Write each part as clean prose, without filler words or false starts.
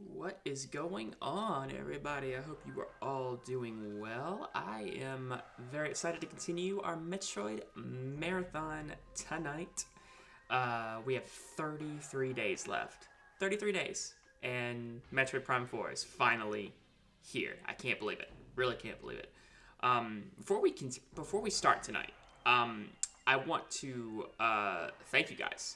What is going on, everybody? I hope you are all doing well. I am very excited to continue our Metroid marathon tonight. We have 33 days left. 33 days. And Metroid Prime 4 is finally here. I can't believe it. Really can't believe it. Before we start tonight, I want to thank you guys.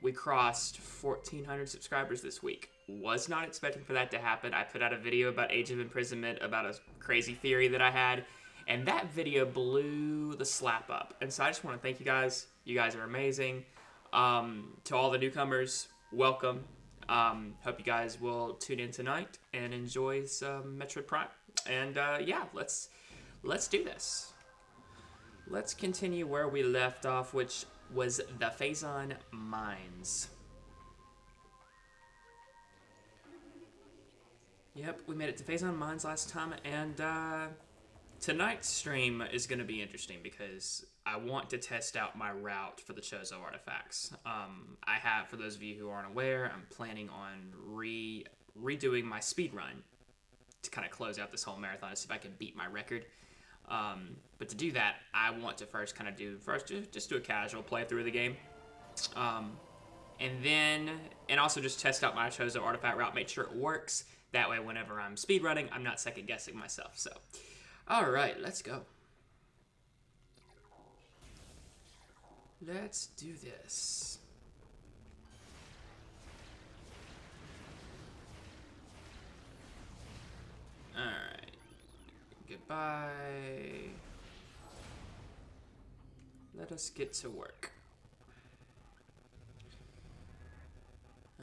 We crossed 1,400 subscribers this week. Was not expecting for that to happen. I put out a video about Age of Imprisonment, about a crazy theory that I had, and that video blew the slap up. And so I just want to thank you guys. You guys are amazing. To all the newcomers, welcome. Hope you guys will tune in tonight and enjoy some Metroid Prime. And yeah, let's do this. Let's continue where we left off, which was the Phazon Mines. Yep, we made it to Phazon Mines last time, and tonight's stream is going to be interesting because I want to test out my route for the Chozo artifacts. I have, for those of you who aren't aware, I'm planning on redoing my speed run to kind of close out this whole marathon to see if I can beat my record. But to do that, I want to first just do a casual playthrough of the game. And also just test out my Chozo artifact route, make sure it works. That way, whenever I'm speedrunning, I'm not second guessing myself. So, alright, let's go. Let's do this. Alright. Goodbye. Let us get to work.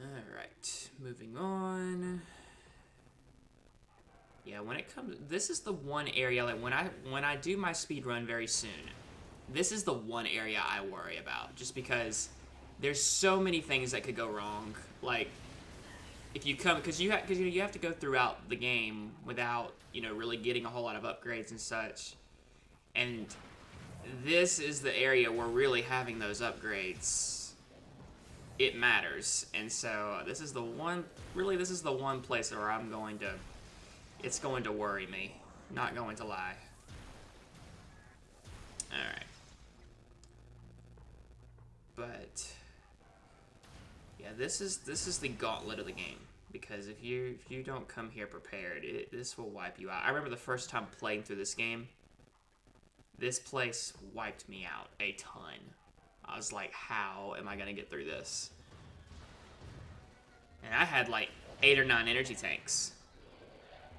Alright, moving on. Yeah, when it comes, this is the one area, like when I do my speed run very soon, this is the one area I worry about, just because there's so many things that could go wrong. Like, if you come, because you have to go throughout the game without, really getting a whole lot of upgrades and such. And this is the area where really having those upgrades, it matters. And so this is the one place where it's going to worry me. Not going to lie. Alright. But yeah, this is the gauntlet of the game. Because if you don't come here prepared, this will wipe you out. I remember the first time playing through this game, this place wiped me out a ton. I was like, how am I gonna get through this? And I had like 8 or 9 energy tanks.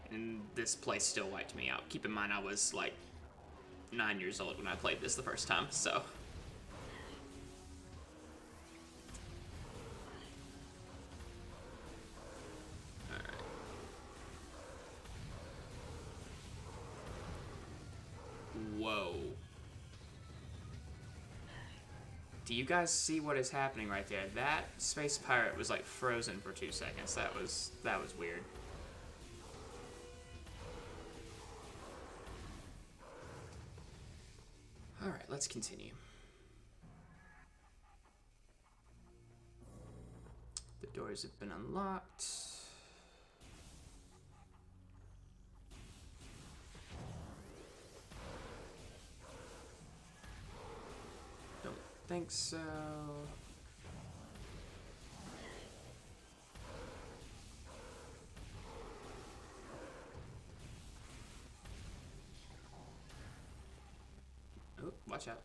And this place still wiped me out. Keep in mind, I was like 9 years old when I played this the first time, so. Alright. Whoa. Do you guys see what is happening right there? That space pirate was like frozen for 2 seconds. That was weird. Alright, let's continue. The doors have been unlocked. Don't think so. Oh, watch out.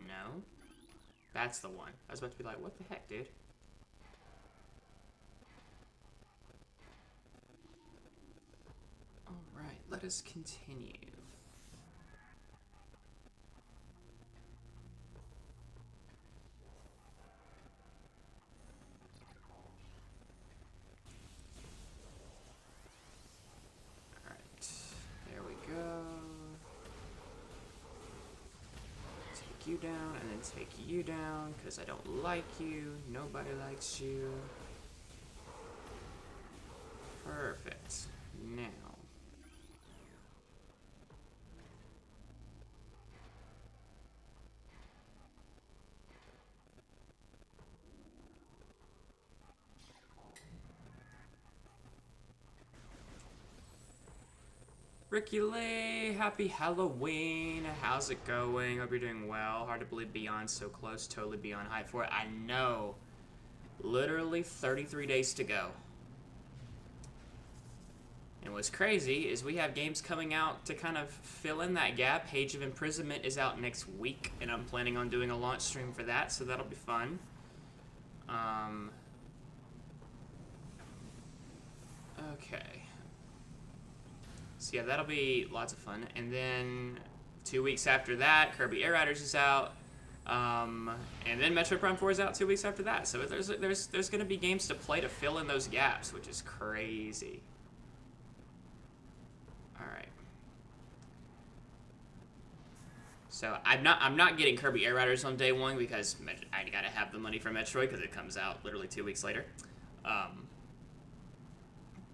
No. That's the one. I was about to be like, what the heck, dude? Alright, let us continue. You down and then take you down because I don't like you. Nobody likes you. Perfect. Now Ricky Lee, happy Halloween. How's it going? Hope you're doing well. Hard to believe Beyond's so close. Totally beyond hype for it. I know. Literally 33 days to go. And what's crazy is we have games coming out to kind of fill in that gap. Age of Imprisonment is out next week, and I'm planning on doing a launch stream for that, so that'll be fun. Okay. So yeah, that'll be lots of fun. And then 2 weeks after that, Kirby Air Riders is out. And then Metroid Prime 4 is out 2 weeks after that. So there's going to be games to play to fill in those gaps, which is crazy. All right. So I'm not getting Kirby Air Riders on day one because I gotta have the money for Metroid because it comes out literally 2 weeks later.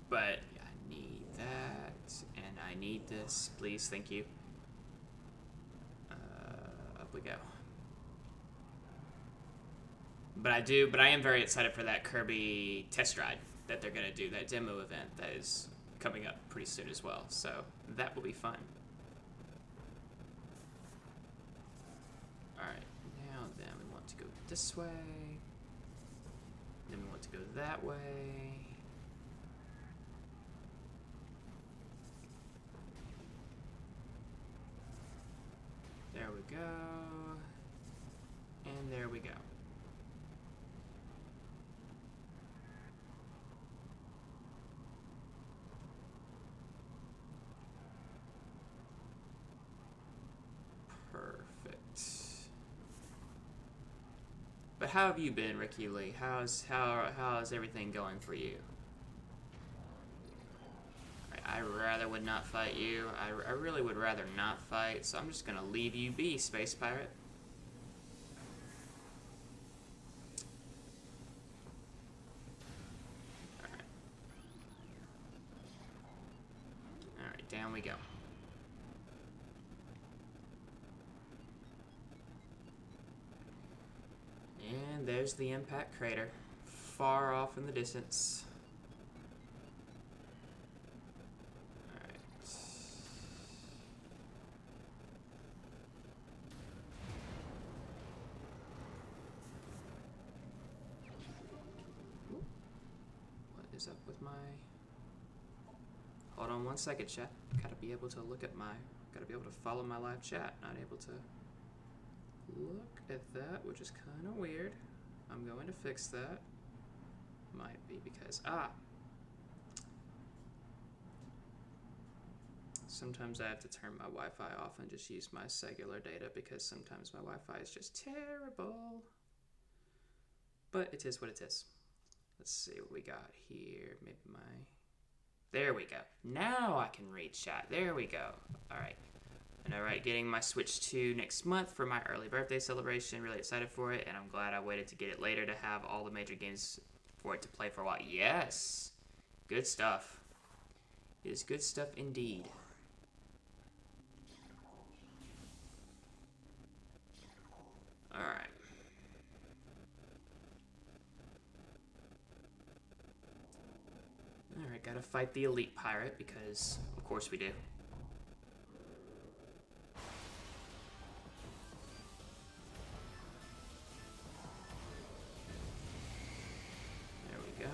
But I need that, and I need this. Please, thank you. Up we go. But I am very excited for that Kirby test ride that they're gonna do, that demo event that is coming up pretty soon as well. So that will be fun. All right, now then we want to go this way. Then we want to go that way. There we go. And there we go. Perfect. But how have you been, Ricky Lee? How's everything going for you? I rather would not fight you. I really would rather not fight, so I'm just gonna leave you be, Space Pirate. Alright. Alright, down we go. And there's the impact crater, far off in the distance. Up with my, hold on 1 second, chat. Gotta be able to follow my live chat. Not able to look at that, which is kind of weird. I'm going to fix that. Might be because sometimes I have to turn my Wi-Fi off and just use my cellular data because sometimes my Wi-Fi is just terrible. But it is what it is. Let's see what we got here. Maybe there we go. Now I can read chat. There we go. All right. And all right, getting my Switch 2 next month for my early birthday celebration. Really excited for it, and I'm glad I waited to get it later to have all the major games for it to play for a while. Yes. Good stuff. It is good stuff indeed. All right. Alright, gotta fight the elite pirate because, of course we do. There we go.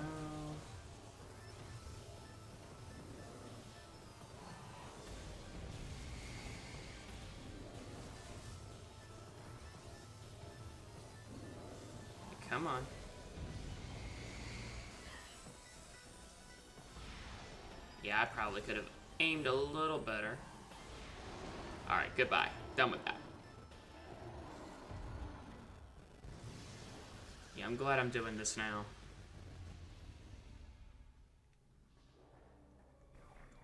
Come on. Yeah, I probably could have aimed a little better. Alright, goodbye. Done with that. Yeah, I'm glad I'm doing this now.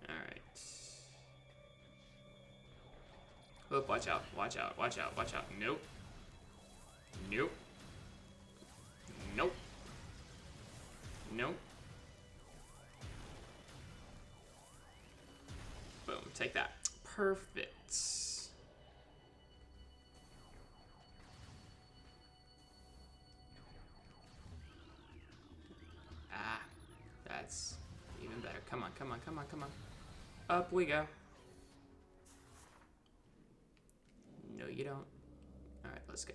Alright. Oh, watch out, watch out, watch out, watch out. Nope. Nope. Nope. Nope. Boom, take that. Perfect. Ah, that's even better. Come on, come on, come on, come on. Up we go. No, you don't. Alright, let's go.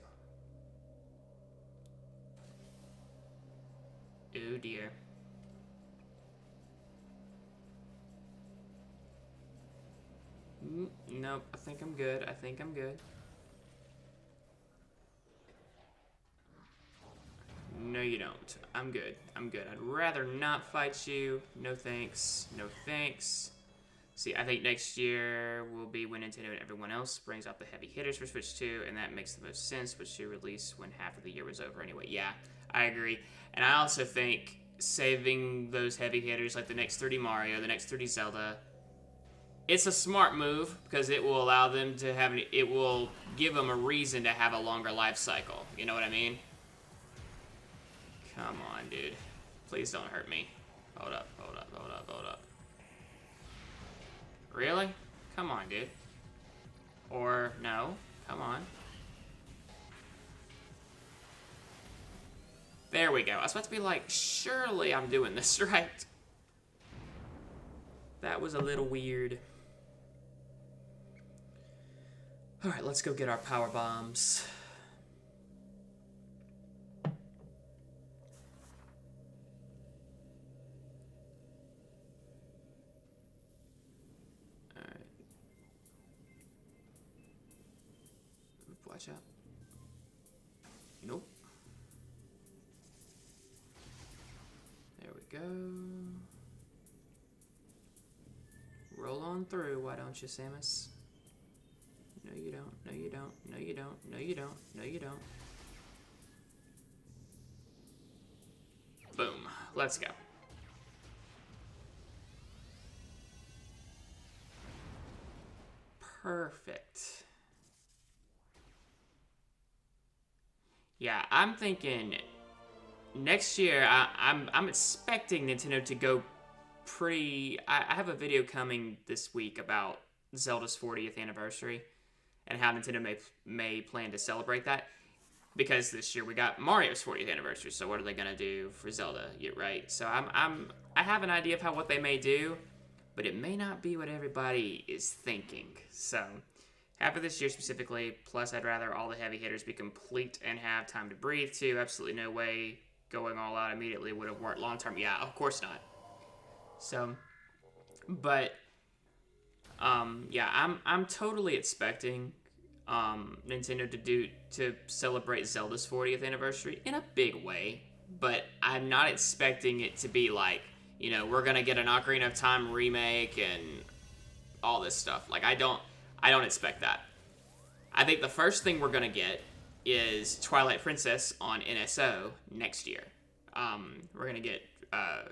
Oh dear. Nope, I think I'm good. I think I'm good. No, you don't. I'm good. I'm good. I'd rather not fight you. No thanks. No thanks. See, I think next year will be when Nintendo and everyone else brings out the heavy hitters for Switch 2, and that makes the most sense, which should release when half of the year was over anyway. Yeah, I agree. And I also think saving those heavy hitters, like the next 3D Mario, the next 3D Zelda, it's a smart move because it will allow them to have, it will give them a reason to have a longer life cycle. You know what I mean? Come on, dude. Please don't hurt me. Hold up, hold up, hold up, hold up. Really? Come on, dude. Or, no. Come on. There we go. I was about to be like, surely I'm doing this right. That was a little weird. Alright, let's go get our power bombs. Watch out. Nope. There we go. Roll on through, why don't you, Samus? No, you don't. No, you don't. No, you don't. No, you don't. No, you don't. Boom. Let's go. Perfect. Yeah, I'm thinking next year. I'm expecting Nintendo to go pretty. I have a video coming this week about Zelda's 40th anniversary and how Nintendo may plan to celebrate that. Because this year we got Mario's 40th anniversary, so what are they gonna do for Zelda? Right? So I have an idea of what they may do, but it may not be what everybody is thinking. So. Half of this year specifically, plus I'd rather all the heavy hitters be complete and have time to breathe too. Absolutely no way going all out immediately would have worked long term. Yeah, of course not. So, but, yeah, I'm totally expecting Nintendo to celebrate Zelda's 40th anniversary in a big way, but I'm not expecting it to be like, you know, we're gonna get an Ocarina of Time remake and all this stuff. Like, I don't expect that. I think the first thing we're going to get is Twilight Princess on NSO next year. We're going to get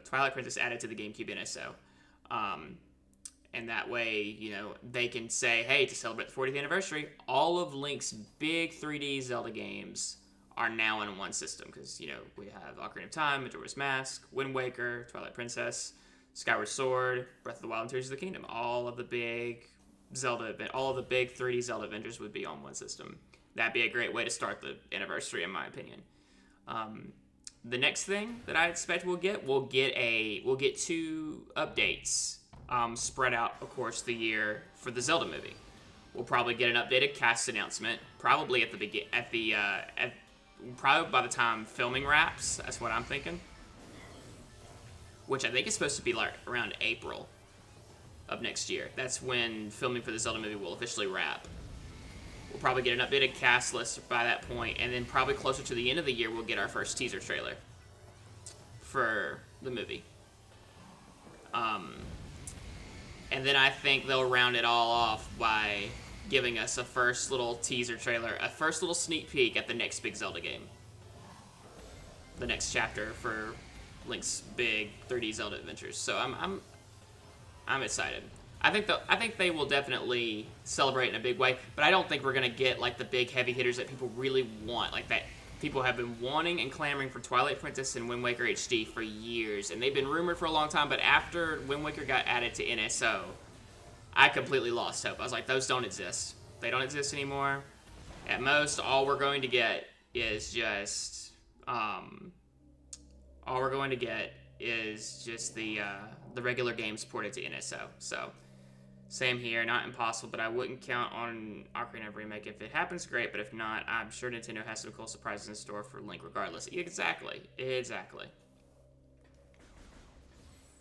Twilight Princess added to the GameCube NSO. And that way, you know, they can say, hey, to celebrate the 40th anniversary, all of Link's big 3D Zelda games are now in one system. Because, you know, we have Ocarina of Time, Majora's Mask, Wind Waker, Twilight Princess, Skyward Sword, Breath of the Wild, and Tears of the Kingdom. All of the big all of the big 3D Zelda adventures would be on one system. That'd be a great way to start the anniversary, in my opinion. The next thing that I expect we'll get 2 updates spread out, of course, the year for the Zelda movie. We'll probably get an updated cast announcement, probably probably by the time filming wraps. That's what I'm thinking. Which I think is supposed to be like around April of next year. That's when filming for the Zelda movie will officially wrap. We'll probably get an updated cast list by that point, and then probably closer to the end of the year, we'll get our first teaser trailer for the movie. And then I think they'll round it all off by giving us a first little teaser trailer, a first little sneak peek at the next big Zelda game. The next chapter for Link's big 3D Zelda adventures. So I'm excited. I think they will definitely celebrate in a big way, but I don't think we're gonna get like the big heavy hitters that people really want, like that people have been wanting and clamoring for Twilight Princess and Wind Waker HD for years, and they've been rumored for a long time. But after Wind Waker got added to NSO, I completely lost hope. I was like, those don't exist. They don't exist anymore. At most, all we're going to get is just the regular games ported to NSO. So Same here, not impossible, but I wouldn't count on Ocarina of Remake. If it happens, great, but if not, I'm sure Nintendo has some cool surprises in store for Link regardless. Exactly.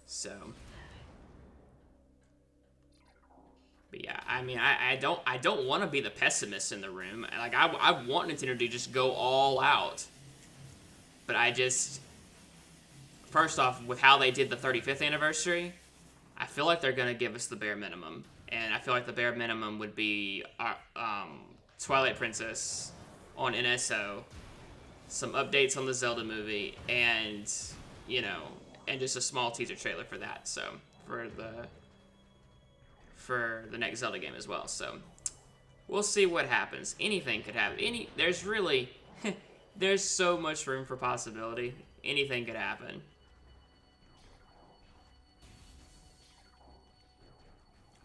So, but yeah, I mean, I don't want to be the pessimist in the room. Like, I want Nintendo to just go all out. But I just, first off, with how they did the 35th anniversary, I feel like they're going to give us the bare minimum. And I feel like the bare minimum would be Twilight Princess on NSO, some updates on the Zelda movie, and, you know, and just a small teaser trailer for that. So, for the next Zelda game as well. So, we'll see what happens. Anything could happen. There's really, there's so much room for possibility. Anything could happen.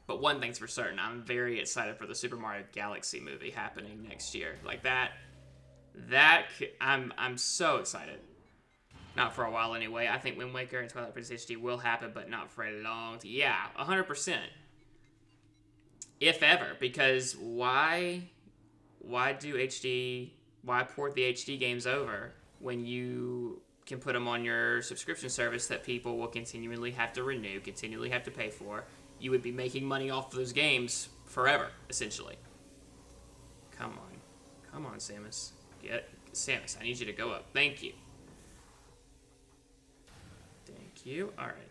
But one thing's for certain, I'm very excited for the Super Mario Galaxy movie happening next year. Like I'm so excited. Not for a while anyway. I think Wind Waker and Twilight Princess HD will happen, but not for a long time. Yeah, 100%. If ever, because why port the HD games over when you can put them on your subscription service that people will continually have to renew, continually have to pay for? You would be making money off those games forever, essentially. Come on, Samus. Samus, I need you to go up. Thank you. All right.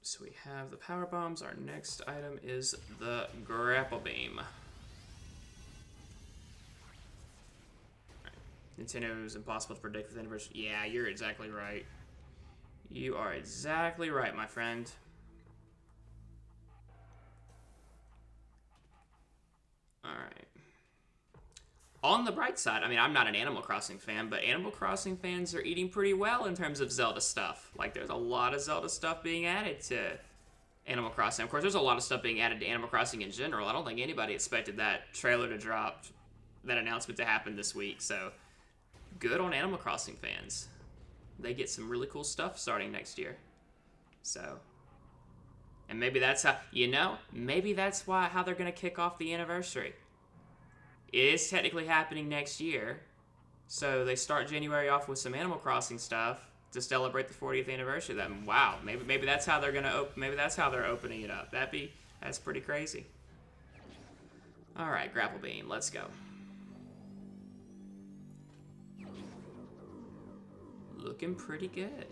So we have the power bombs. Our next item is the grapple beam. Nintendo's impossible to predict with anniversary. Yeah, you're exactly right. You are exactly right, my friend. Alright. On the bright side, I mean, I'm not an Animal Crossing fan, but Animal Crossing fans are eating pretty well in terms of Zelda stuff. Like, there's a lot of Zelda stuff being added to Animal Crossing. Of course, there's a lot of stuff being added to Animal Crossing in general. I don't think anybody expected that trailer to drop, that announcement to happen this week, so good on Animal Crossing fans. They get some really cool stuff starting next year. So, and maybe that's how, maybe that's how they're going to kick off the anniversary. It is technically happening next year, so they start January off with some Animal Crossing stuff to celebrate the 40th anniversary. Wow, maybe that's how they're they're opening it up. That's pretty crazy. All right, grapple beam, let's go. Looking pretty good.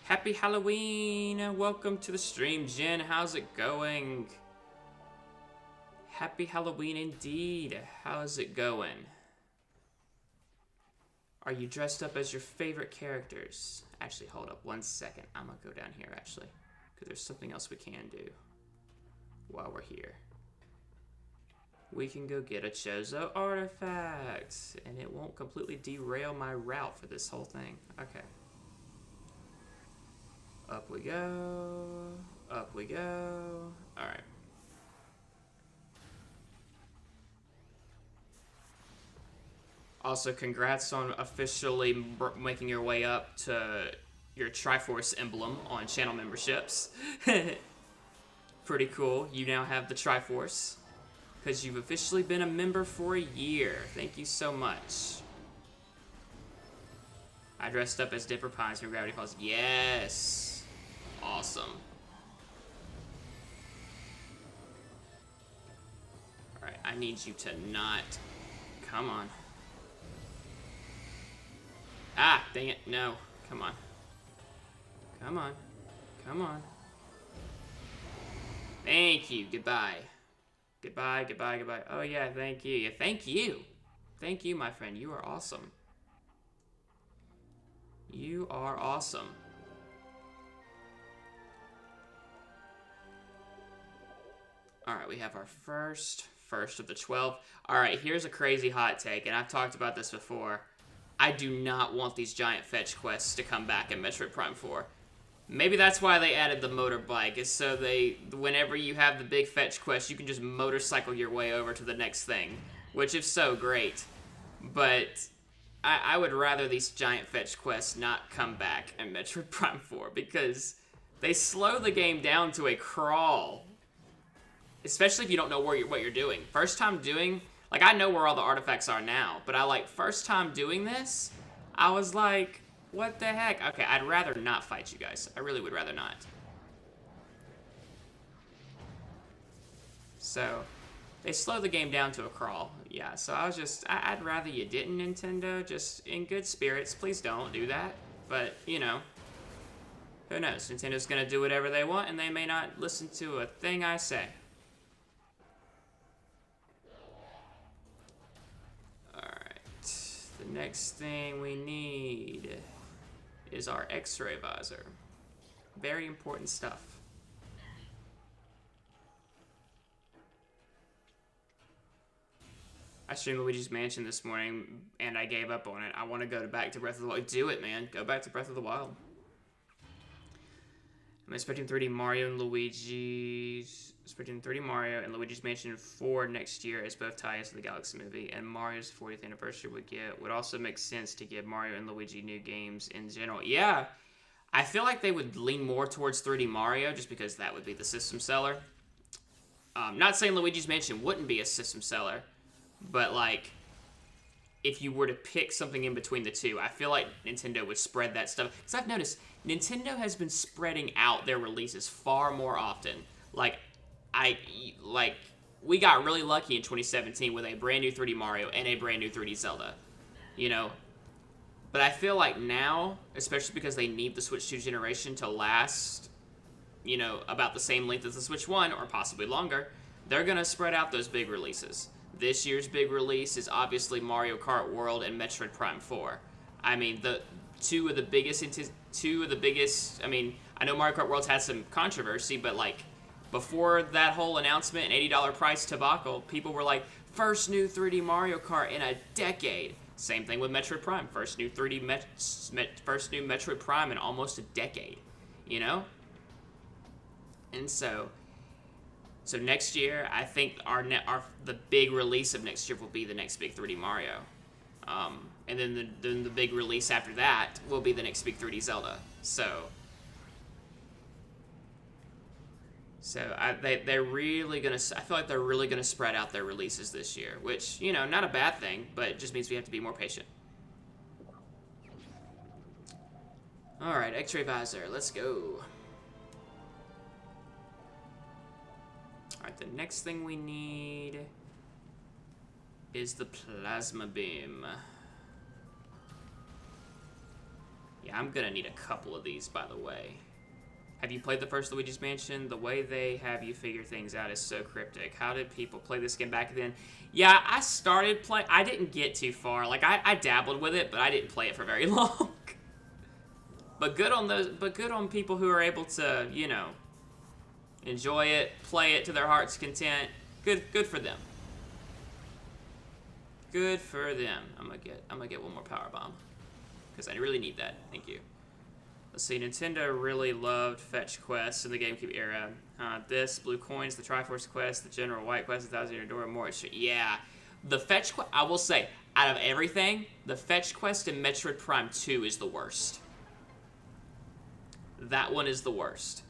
Happy Halloween! Welcome to the stream, Jen. How's it going? Happy Halloween indeed. How's it going? Are you dressed up as your favorite characters? Actually, hold up 1 second. I'm gonna go down here, actually, because there's something else we can do while we're here. We can go get a Chozo artifact, and it won't completely derail my route for this whole thing. Okay. Up we go. Up we go. Alright. Also, congrats on officially making your way up to your Triforce emblem on channel memberships. Pretty cool. You now have the Triforce, because you've officially been a member for a year. Thank you so much. I dressed up as Dipper Pines from Gravity Falls. Yes! Awesome. Alright, I need you to not... Come on. Ah, dang it. No. Come on. Come on. Come on. Thank you. Goodbye. Goodbye, goodbye, goodbye. Oh, yeah, thank you. Yeah, thank you. Thank you, my friend. You are awesome. You are awesome. Alright, we have our first of the 12. Alright, here's a crazy hot take, and I've talked about this before. I do not want these giant fetch quests to come back in Metroid Prime 4. Maybe that's why they added the motorbike, is so whenever you have the big fetch quest, you can just motorcycle your way over to the next thing. Which, if so, great. But I would rather these giant fetch quests not come back in Metroid Prime 4, because they slow the game down to a crawl especially if you don't know what you're doing. First time doing, like, I know where all the artifacts are now, but I like first time doing this, I was like, what the heck? Okay, I'd rather not fight you guys. I really would rather not. So, they slow the game down to a crawl. Yeah, so I was just, I'd rather you didn't, Nintendo. Just in good spirits. Please don't do that. But, you know, who knows? Nintendo's gonna do whatever they want, and they may not listen to a thing I say. Alright. The next thing we need is our X-ray visor. Very important stuff. I streamed Luigi's Mansion this morning, and I gave up on it. I want to go back to Breath of the Wild. Do it, man. Go back to Breath of the Wild. I'm expecting 3D Mario and Luigi's... Expecting 3D Mario and Luigi's Mansion 4 next year as both tie-ins to the Galaxy movie, and Mario's 40th anniversary would also make sense to give Mario and Luigi new games in general. Yeah, I feel like they would lean more towards 3D Mario just because that would be the system seller. Not saying Luigi's Mansion wouldn't be a system seller, but, like, if you were to pick something in between the two, I feel like Nintendo would spread that stuff. Because I've noticed Nintendo has been spreading out their releases far more often. We got really lucky in 2017 with a brand new 3D Mario and a brand new 3D Zelda, you know? But I feel like now, especially because they need the Switch 2 generation to last, you know, about the same length as the Switch 1, or possibly longer, they're going to spread out those big releases. This year's big release is obviously Mario Kart World and Metroid Prime 4. I mean, two of the biggest, I mean, I know Mario Kart World's had some controversy, but, like, before that whole announcement and $80 price debacle, people were like, first new 3D Mario Kart in a decade. Same thing with Metroid Prime. First new Metroid Prime in almost a decade, you know? And so next year, I think the big release of next year will be the next big 3D Mario. And then the big release after that will be the next big 3D Zelda. They're really gonna. I feel like they're really gonna spread out their releases this year, which, you know, not a bad thing, but it just means we have to be more patient. All right, X-ray visor, let's go. All right, the next thing we need is the plasma beam. Yeah, I'm gonna need a couple of these, by the way. Have you played the first Luigi's Mansion? The way they have you figure things out is so cryptic. How did people play this game back then? Yeah, I started playing. I didn't get too far. Like, I dabbled with it, but I didn't play it for very long. But good on people who are able to, you know, enjoy it, play it to their heart's content. Good for them. Good for them. I'm gonna get one more power bomb, because I really need that. Thank you. Let's see, Nintendo really loved fetch quests in the GameCube era. This, Blue Coins, the Triforce Quest, the General White Quest, 1,000 Year Door, and more. Yeah, the fetch quest, I will say, out of everything, the fetch quest in Metroid Prime 2 is the worst. That one is the worst.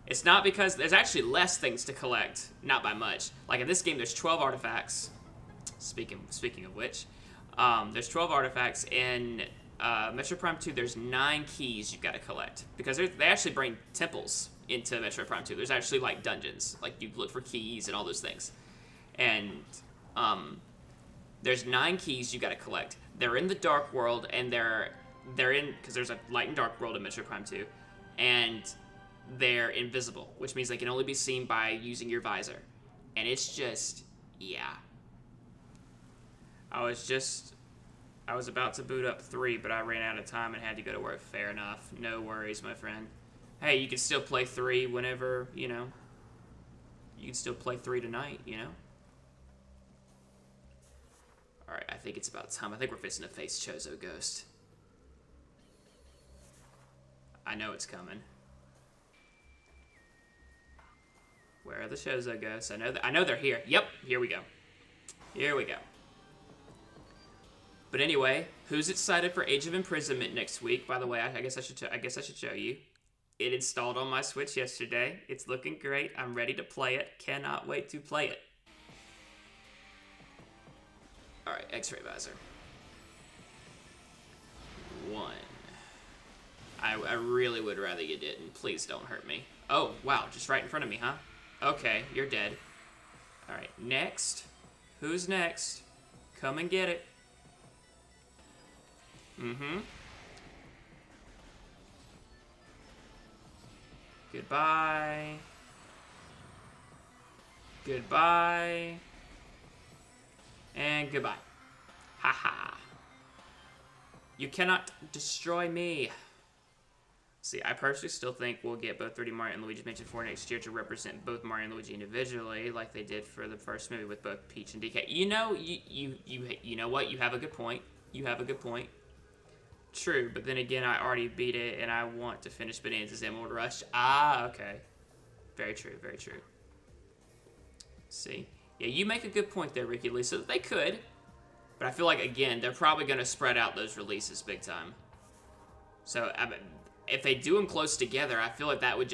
It's not because there's actually less things to collect, not by much. Like in this game, there's 12 artifacts. Speaking of which, there's 12 artifacts in Metroid Prime 2. There's 9 keys you've got to collect, because they actually bring temples into Metroid Prime 2. There's actually like dungeons, like you look for keys and all those things. And there's 9 keys you got to collect. They're in the dark world, and they're in, because there's a light and dark world in Metroid Prime 2, and they're invisible, which means they can only be seen by using your visor. And it's just, yeah. I was about to boot up 3, but I ran out of time and had to go to work. Fair enough. No worries, my friend. Hey, you can still play 3 whenever, you know. You can still play 3 tonight, you know. Alright, I think it's about time. I think we're fixing to face Chozo Ghost. I know it's coming. Where are the Chozo Ghosts? I know they're here. Yep, here we go. Here we go. But anyway, who's excited for Age of Imprisonment next week? By the way, I guess I should show you. It installed on my Switch yesterday. It's looking great. I'm ready to play it. Cannot wait to play it. Alright, X-ray visor. 1. I really would rather you didn't. Please don't hurt me. Oh, wow, just right in front of me, huh? Okay, you're dead. Alright, next. Who's next? Come and get it. Mm-hmm. Goodbye. Goodbye. And goodbye. Haha. You cannot destroy me. See, I personally still think we'll get both 3D Mario and Luigi's Mansion 4 next year to represent both Mario and Luigi individually, like they did for the first movie with both Peach and DK. You know, you know what? You have a good point. You have a good point. True, but then again, I already beat it, and I want to finish Bonanza's Emerald Rush. Ah, okay. Very true, very true. See? Yeah, you make a good point there, Ricky Lee. So they could, but I feel like, again, they're probably going to spread out those releases big time. So, I mean, if they do them close together, I feel like that would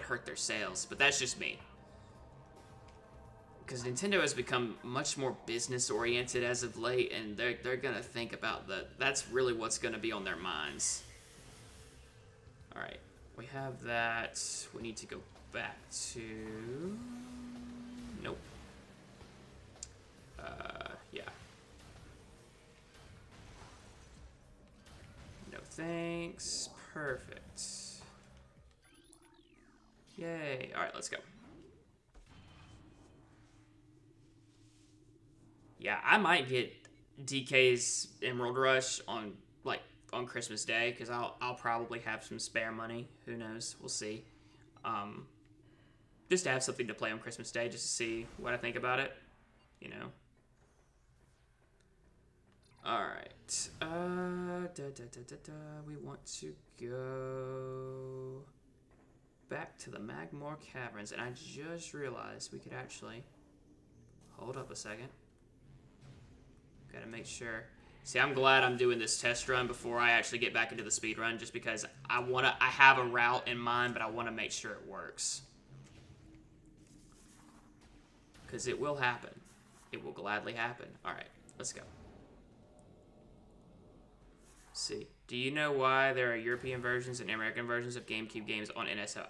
hurt their sales, but that's just me. Because Nintendo has become much more business-oriented as of late, and they're going to think about that's really what's going to be on their minds. Alright, we have that. We need to go back to... Nope. Yeah. No thanks. Perfect. Yay. Alright, let's go. Yeah, I might get DK's Emerald Rush on Christmas Day, because I'll probably have some spare money. Who knows? We'll see. Just to have something to play on Christmas Day, just to see what I think about it. You know. Alright. We want to go back to the Magmore Caverns, and I just realized we could actually hold up a second. Gotta make sure. See, I'm glad I'm doing this test run before I actually get back into the speed run, just because I have a route in mind, but I want to make sure it works. Because it will happen. It will gladly happen. Alright, let's go. See, do you know why there are European versions and American versions of GameCube games on NSO?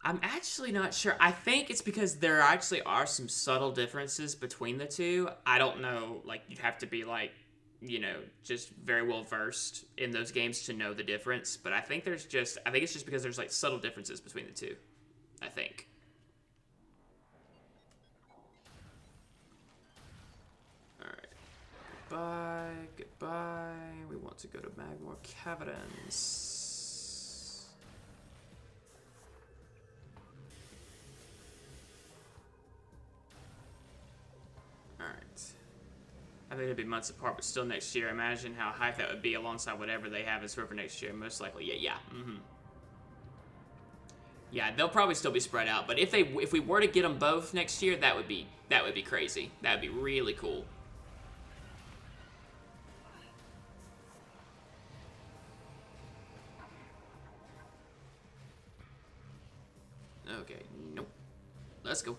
I'm actually not sure. I think it's because there actually are some subtle differences between the two. I don't know, you'd have to be, just very well versed in those games to know the difference. But I think it's just because there's, subtle differences between the two. I think. Alright. Goodbye. Goodbye. We want to go to Magmore Caverns. I think it'd be months apart, but still next year. Imagine how hype that would be alongside whatever they have in store for next year. Most likely, yeah. Yeah, they'll probably still be spread out. But if we were to get them both next year, that would be crazy. That would be really cool. Okay, nope. Let's go.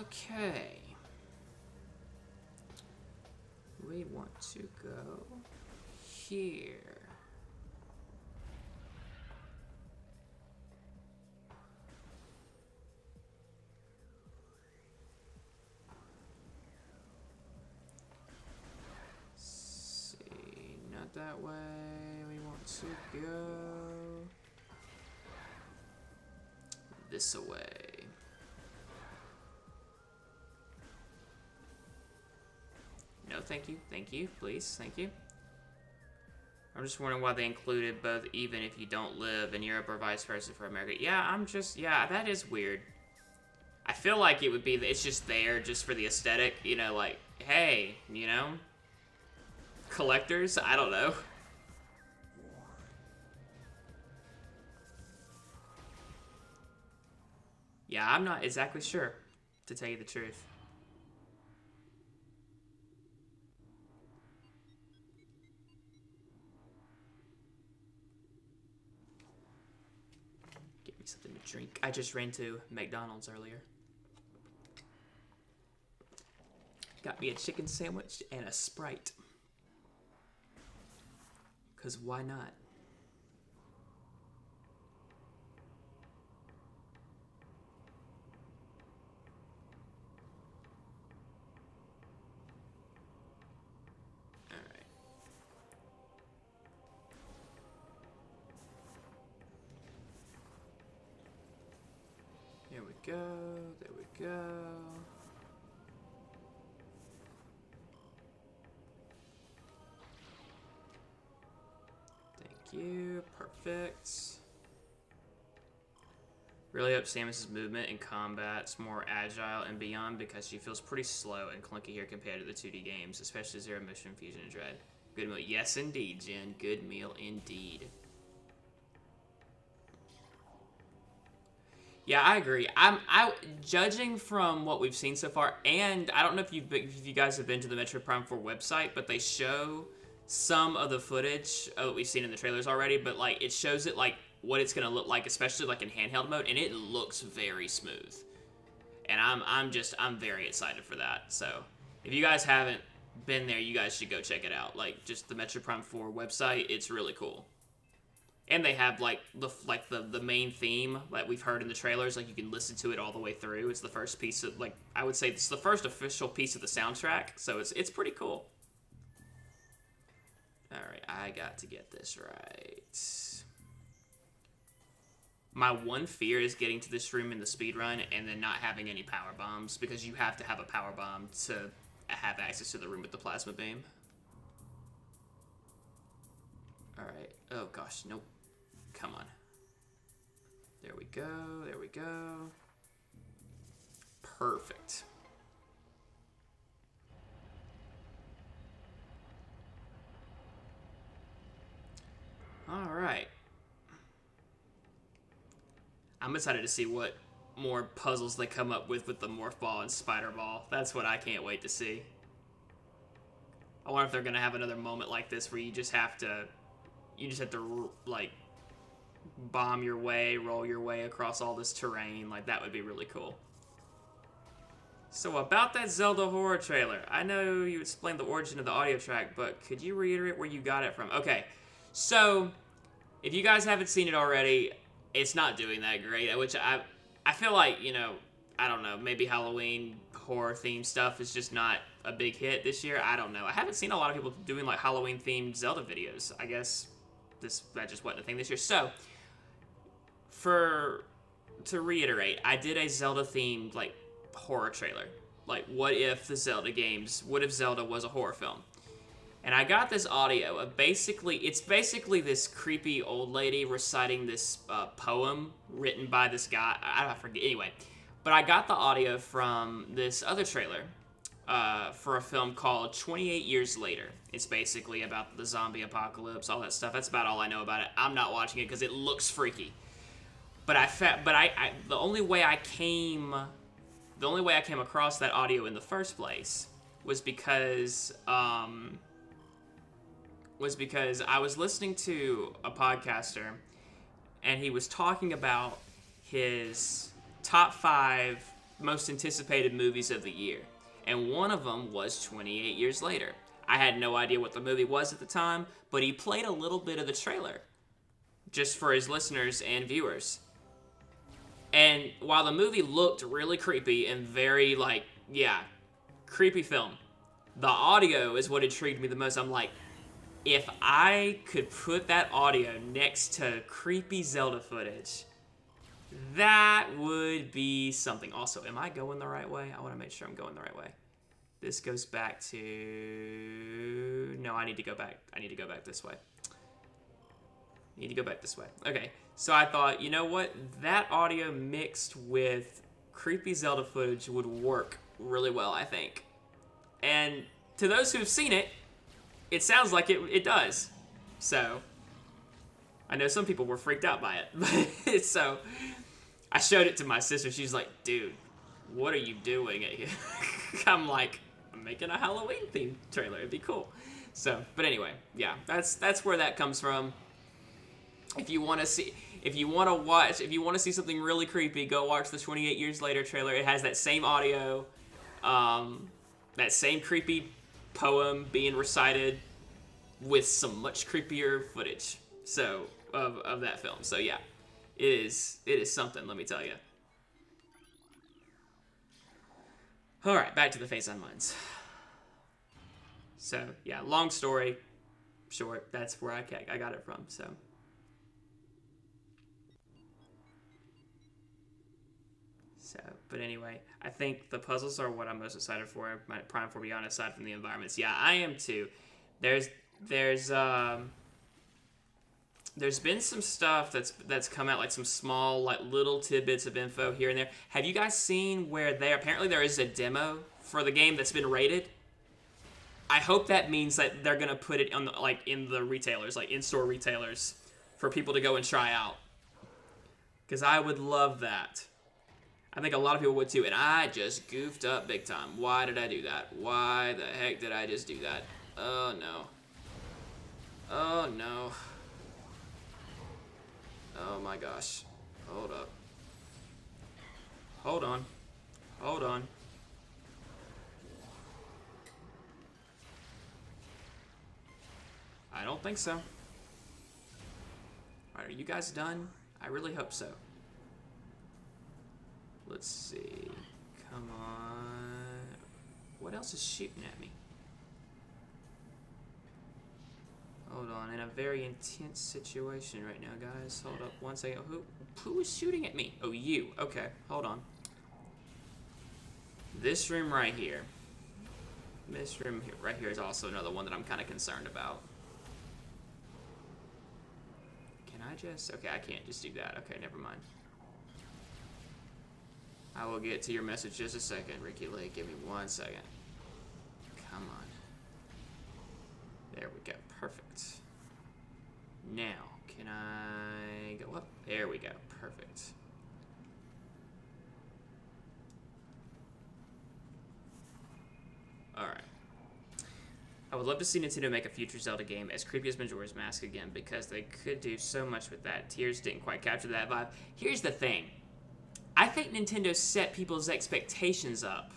Okay. We want to go here. See, not that way. We want to go this way. No, thank you. Thank you. Please. Thank you. I'm just wondering why they included both even if you don't live in Europe or vice versa for America. Yeah, that is weird. I feel like it would be, it's just there just for the aesthetic, hey, collectors? I don't know. Yeah, I'm not exactly sure, to tell you the truth. something to drink. I just ran to McDonald's earlier. Got me a chicken sandwich and a Sprite. Because why not? Alright. There we go. There we go. You perfect. Really hope Samus's movement and combat's more agile and beyond because she feels pretty slow and clunky here compared to the 2D games, especially Zero Mission, Fusion, and Dread. Good meal. Yes, indeed, Jen. Good meal indeed. Yeah, I agree. I judging from what we've seen so far, and I don't know if you guys have been to the Metroid Prime 4 website, but they show some of the footage that we've seen in the trailers already, but like it shows it like what it's gonna look like, especially like in handheld mode, and it looks very smooth. And I'm very excited for that. So if you guys haven't been there, you guys should go check it out. Like just the Metroid Prime 4 website, it's really cool. And they have like the main theme that we've heard in the trailers, like you can listen to it all the way through. It's the first piece of like I would say it's the first official piece of the soundtrack, so it's pretty cool. Alright, I got to get this right. My one fear is getting to this room in the speedrun and then not having any power bombs, because you have to have a power bomb to have access to the room with the plasma beam. Alright, oh gosh, nope. Come on. There we go, there we go. Perfect. Alright. I'm excited to see what more puzzles they come up with the Morph Ball and Spider Ball. That's what I can't wait to see. I wonder if they're going to have another moment like this where you just have to, like, bomb your way, roll your way across all this terrain. Like, that would be really cool. So about that Zelda horror trailer, I know you explained the origin of the audio track, but could you reiterate where you got it from? Okay. So, if you guys haven't seen it already, it's not doing that great, which I feel like, you know, I don't know, maybe Halloween horror-themed stuff is just not a big hit this year. I don't know. I haven't seen a lot of people doing, like, Halloween-themed Zelda videos. I guess that just wasn't a thing this year. So, to reiterate, I did a Zelda-themed, like, horror trailer. Like, what if Zelda was a horror film? And I got this audio of it's basically this creepy old lady reciting this poem written by this guy. I forget. Anyway, but I got the audio from this other trailer for a film called 28 Years Later. It's basically about the zombie apocalypse, all that stuff. That's about all I know about it. I'm not watching it because it looks freaky. But the only way I came across that audio in the first place was because I was listening to a podcaster, and he was talking about his top 5 most anticipated movies of the year. And one of them was 28 Years Later. I had no idea what the movie was at the time, but he played a little bit of the trailer just for his listeners and viewers. And while the movie looked really creepy and very, like, yeah, creepy film, the audio is what intrigued me the most. I'm like, if I could put that audio next to creepy Zelda footage, that would be something. Also, am I going the right way? I want to make sure I'm going the right way. This goes back to... No, I need to go back. I need to go back this way. Okay, so I thought, you know what? That audio mixed with creepy Zelda footage would work really well, I think. And to those who have seen it, it sounds like it does. So, I know some people were freaked out by it. So, I showed it to my sister. She's like, dude, what are you doing? I'm like, I'm making a Halloween-themed trailer. It'd be cool. So, but anyway, yeah, that's where that comes from. If you want to see, if you want to see something really creepy, go watch the 28 Years Later trailer. It has that same audio, that same creepy poem being recited with some much creepier footage. So of that film. So yeah, it is something. Let me tell you. All right, back to the Face on Mines. So yeah, long story short, that's where I got it from. So, but anyway, I think the puzzles are what I'm most excited for. My Prime 4 Beyond, aside from the environments. Yeah, I am too. There's there's um there's been some stuff that's come out, like some small, like little tidbits of info here and there. Have you guys seen where there is a demo for the game that's been rated? I hope that means that they're gonna put it on the, like in the retailers, like in-store retailers, for people to go and try out. Because I would love that. I think a lot of people would too, and I just goofed up big time. Why did I do that? Why the heck did I just do that? Oh no. Oh no. Oh my gosh. Hold up. Hold on. Hold on. I don't think so. Alright, are you guys done? I really hope so. Let's see. Come on. What else is shooting at me? Hold on, in a very intense situation right now, guys. Hold up one second. Who is shooting at me? Oh, you. Okay, hold on. This room right here. This room here, right here is also another one that I'm kind of concerned about. Can I just... Okay, I can't just do that. Okay, never mind. I will get to your message just a second, Ricky Lake. Give me 1 second. Come on. There we go. Perfect. Now, can I go up? There we go. Perfect. Alright. I would love to see Nintendo make a future Zelda game as creepy as Majora's Mask again, because they could do so much with that. Tears didn't quite capture that vibe. Here's the thing. I think Nintendo set people's expectations up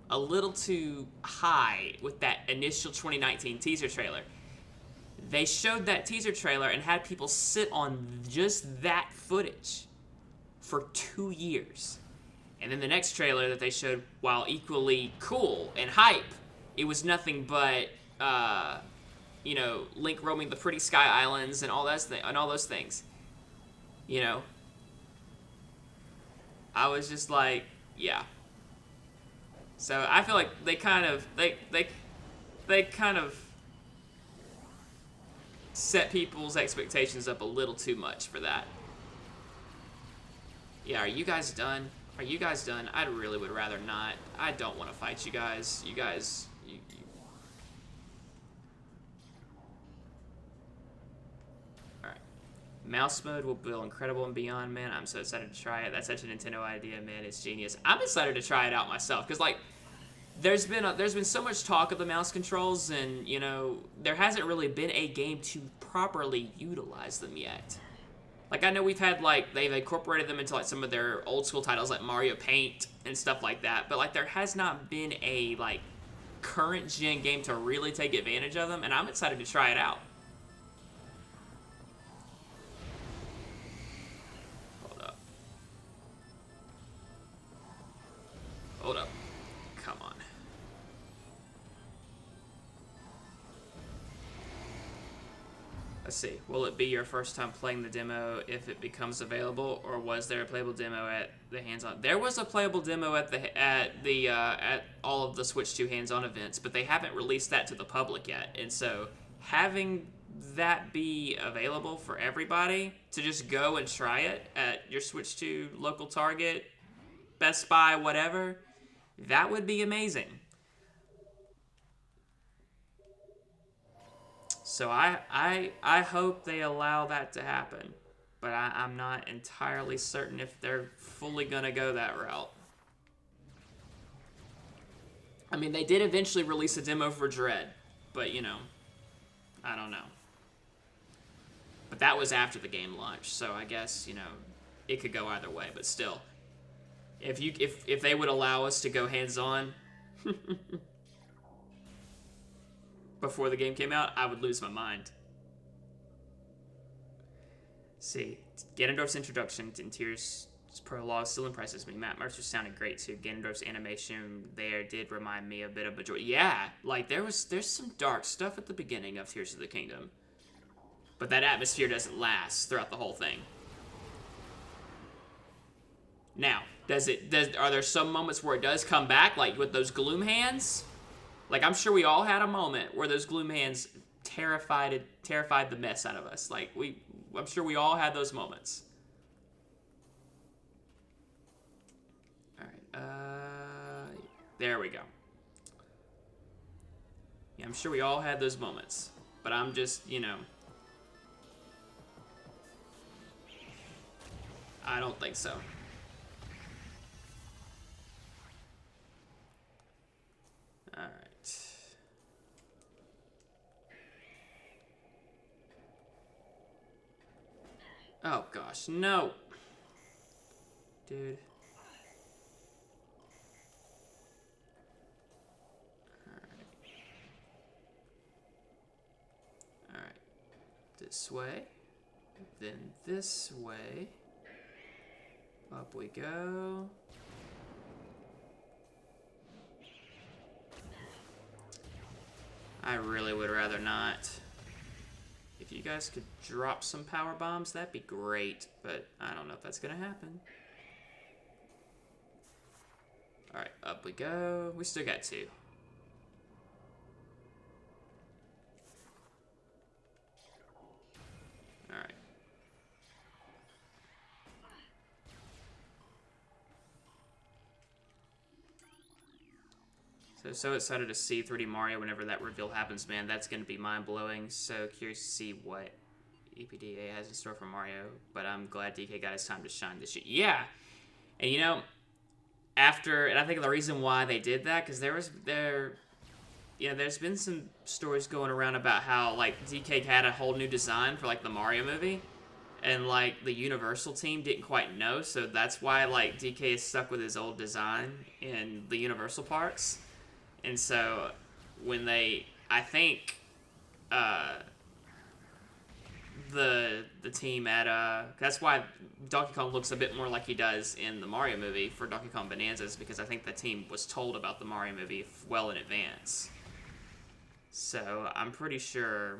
a little too high with that initial 2019 teaser trailer. They showed that teaser trailer and had people sit on just that footage for 2 years. And then the next trailer that they showed, while equally cool and hype, it was nothing but, Link roaming the pretty sky islands and all those things. You know, I was just like, yeah. So I feel like they kind of set people's expectations up a little too much for that. Yeah, are you guys done? Are you guys done? I really would rather not. I don't want to fight you guys. You guys... Alright. Mouse mode will feel incredible and beyond, man. I'm so excited to try it. That's such a Nintendo idea, man. It's genius. I'm excited to try it out myself, because, like, there's been so much talk of the mouse controls, and, you know, there hasn't really been a game to properly utilize them yet. Like, I know we've had, like, they've incorporated them into, like, some of their old school titles, like Mario Paint and stuff like that, but, like, there has not been a, like, current gen game to really take advantage of them, and I'm excited to try it out. Hold up. Hold up. Come on. Let's see. Will it be your first time playing the demo if it becomes available, or was there a playable demo at the hands-on? There was a playable demo at all of the Switch 2 hands-on events, but they haven't released that to the public yet. And so having that be available for everybody to just go and try it at your Switch 2 local Target, Best Buy, whatever, that would be amazing. So I hope they allow that to happen, but I'm not entirely certain if they're fully going to go that route. I mean, they did eventually release a demo for Dread, but, you know, I don't know. But that was after the game launched, so I guess, you know, it could go either way. But still, if they would allow us to go hands-on before the game came out, I would lose my mind. See, Ganondorf's introduction in Tears Prologue still impresses me. Matt Mercer sounded great too. Ganondorf's animation there did remind me a bit of Majora. Yeah, like there's some dark stuff at the beginning of Tears of the Kingdom, but that atmosphere doesn't last throughout the whole thing. Now, are there some moments where it does come back, like with those gloom hands? Like, I'm sure we all had a moment where those gloom hands terrified the mess out of us. Like, I'm sure we all had those moments. Alright, there we go. Yeah, I'm sure we all had those moments. But I'm just, you know, I don't think so. Alright. Oh gosh, no. Dude. Alright. This way. Then this way. Up we go. I really would rather not. If you guys could drop some power bombs, that'd be great, but I don't know if that's gonna happen. Alright, up we go. We still got 2. Alright. So excited to see 3D Mario whenever that reveal happens, man. That's going to be mind-blowing. So curious to see what EPDA has in store for Mario. But I'm glad DK got his time to shine this year. Yeah. And, you know, and I think the reason why they did that, because there's been some stories going around about how, like, DK had a whole new design for, like, the Mario movie. And, like, the Universal team didn't quite know. So that's why, like, DK is stuck with his old design in the Universal parks. And so, when I think, the team at, that's why Donkey Kong looks a bit more like he does in the Mario movie for Donkey Kong Bonanzas, because I think the team was told about the Mario movie well in advance. So, I'm pretty sure,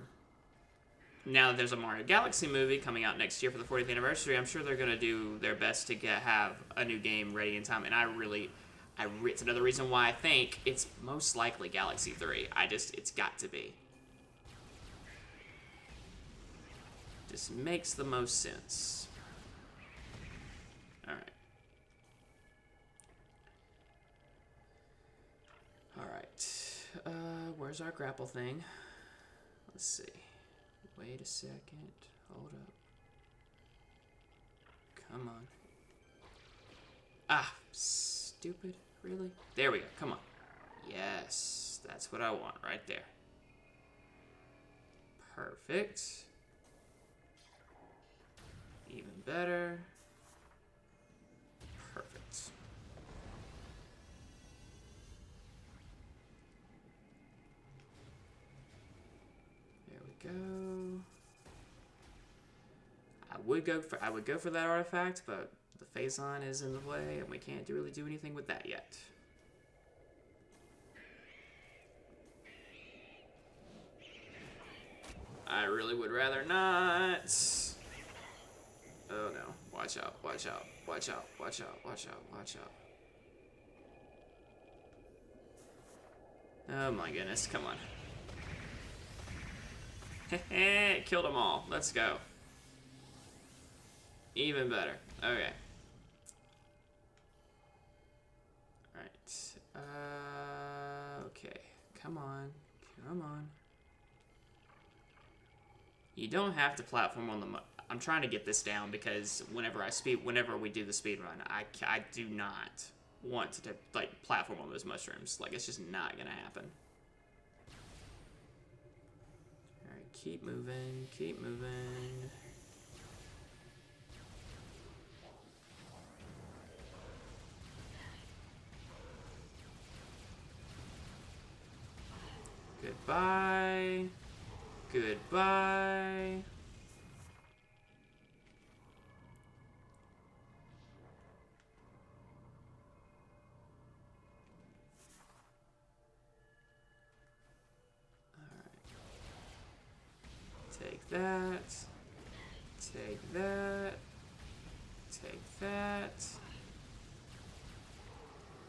now that there's a Mario Galaxy movie coming out next year for the 40th anniversary, I'm sure they're going to do their best to have a new game ready in time, and it's another reason why I think it's most likely Galaxy 3. It's got to be. Just makes the most sense. Alright. Alright. Where's our grapple thing? Let's see. Wait a second. Hold up. Come on. Ah, stupid. Really? There we go. Come on. Yes. That's what I want right there. Perfect. Even better. Perfect. There we go. I would go for that artifact, but the Phazon is in the way, and we can't really do anything with that yet. I really would rather not. Oh no. Watch out, watch out, watch out, watch out, watch out, watch out. Oh my goodness, come on. Heh, killed them all. Let's go. Even better. Okay. Alright. Okay. Come on. Come on. You don't have to platform on the... I'm trying to get this down because whenever we do the speed run, I do not want to like platform on those mushrooms. Like, it's just not gonna happen. Alright, Keep moving, keep moving. Goodbye. Goodbye. Take that. Take that. Take that.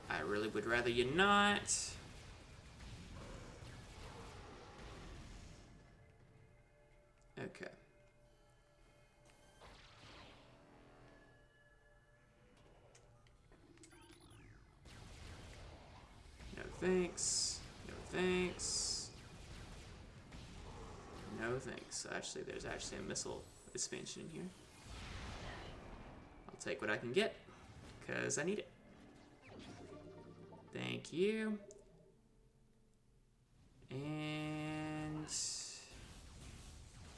I really would rather you not. Okay. No thanks. No thanks. No thanks. Actually, there's actually a missile expansion in here. I'll take what I can get, because I need it. Thank you. And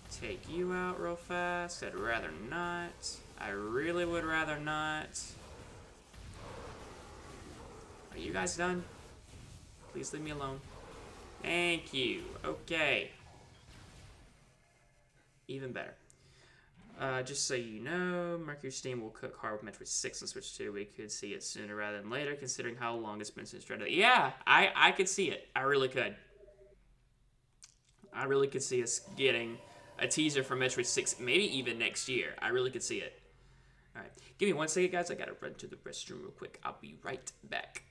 take you out real fast. I'd rather not. I really would rather not. Are you guys done? Please leave me alone. Thank you. Okay. Even better. Just so you know, Mercury Steam will cook hard with Metroid 6 on Switch 2. We could see it sooner rather than later, considering how long it's been since Dread. Yeah, I could see it. I really could. I really could see us getting a teaser for Metroid 6, maybe even next year. I really could see it. Alright, give me 1 second, guys. I gotta run to the restroom real quick. I'll be right back.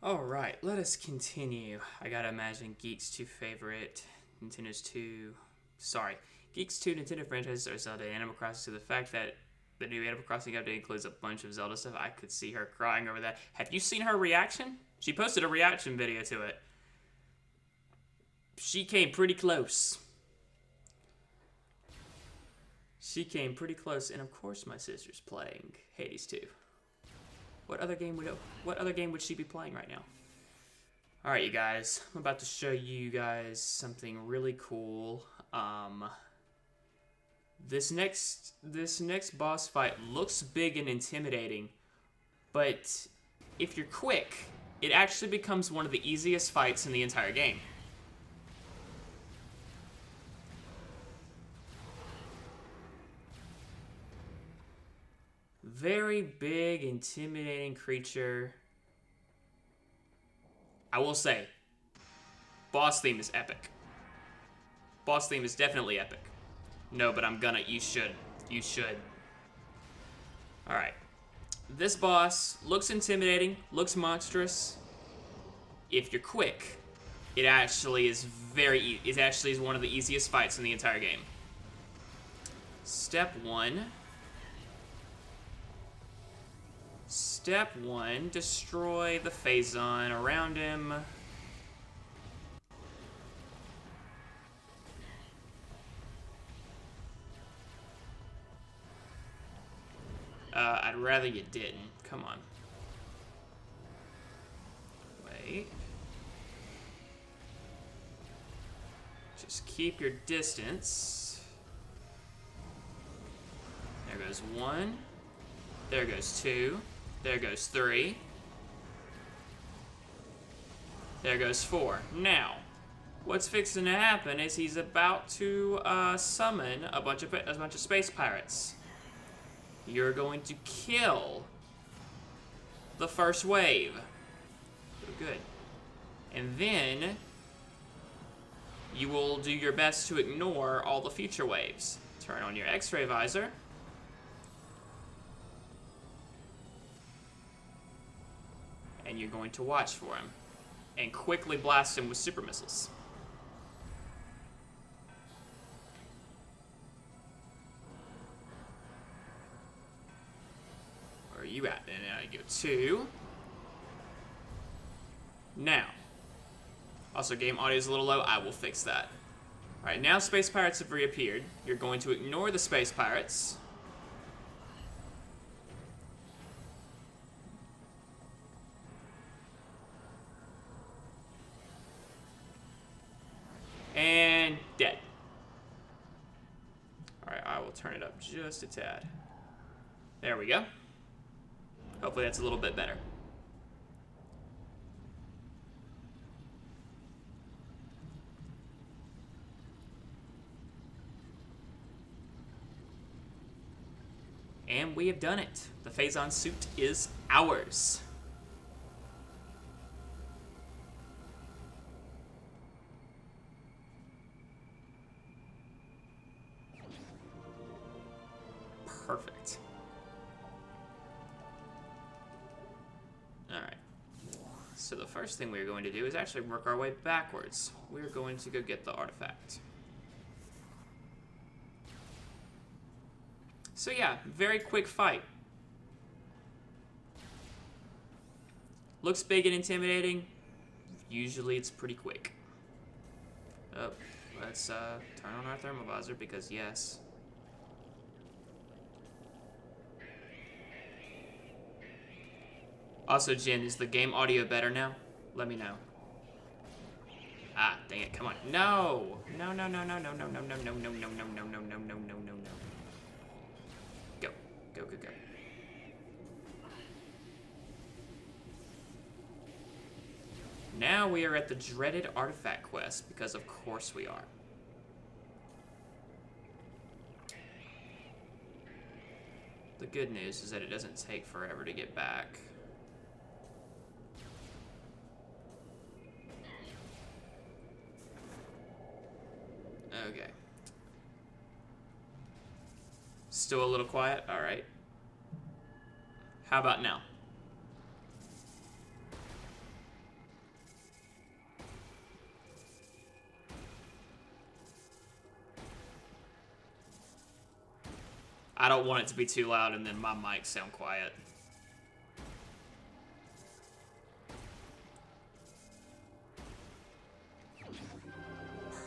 Alright, let us continue. I gotta imagine Geek's two favorite Nintendo's two... Sorry. Geek's two Nintendo franchises are Zelda and Animal Crossing, so the fact that the new Animal Crossing update includes a bunch of Zelda stuff, I could see her crying over that. Have you seen her reaction? She posted a reaction video to it. She came pretty close. She came pretty close, and of course my sister's playing Hades 2. What other game would she be playing right now? All right, you guys. I'm about to show you guys something really cool. This next boss fight looks big and intimidating, but if you're quick, it actually becomes one of the easiest fights in the entire game. Very big, intimidating creature. I will say, boss theme is epic. Boss theme is definitely epic. No, but you should. You should. Alright. This boss looks intimidating, looks monstrous. If you're quick, it actually is one of the easiest fights in the entire game. Step 1. Step 1, destroy the Phazon around him. I'd rather you didn't. Come on. Wait. Just keep your distance. There goes 1. There goes 2. There goes 3. There goes 4. Now, what's fixing to happen is he's about to summon a bunch of space pirates. You're going to kill the first wave. Good. And then you will do your best to ignore all the future waves. Turn on your X-ray visor. And you're going to watch for him and quickly blast him with super missiles. Where are you at? And now you go 2. Now, also game audio is a little low. I will fix that. All right, now space pirates have reappeared. You're going to ignore the space pirates. And dead. Alright, I will turn it up just a tad. There we go. Hopefully that's a little bit better. And we have done it. The Phazon suit is ours. Perfect. Alright. So the first thing we're going to do is actually work our way backwards. We're going to go get the artifact. So yeah, very quick fight. Looks big and intimidating. Usually it's pretty quick. Oh, let's turn on our thermovisor because yes. Also, Jin, is the game audio better now? Let me know. Ah, dang it, come on. No! No, no, no, no, no, no, no, no, no, no, no, no, no, no, no, no, no, no, no. Go. Go, go, go. Now we are at the dreaded artifact quest, because of course we are. The good news is that it doesn't take forever to get back. Okay. Still a little quiet? Alright. How about now? I don't want it to be too loud and then my mic sound quiet.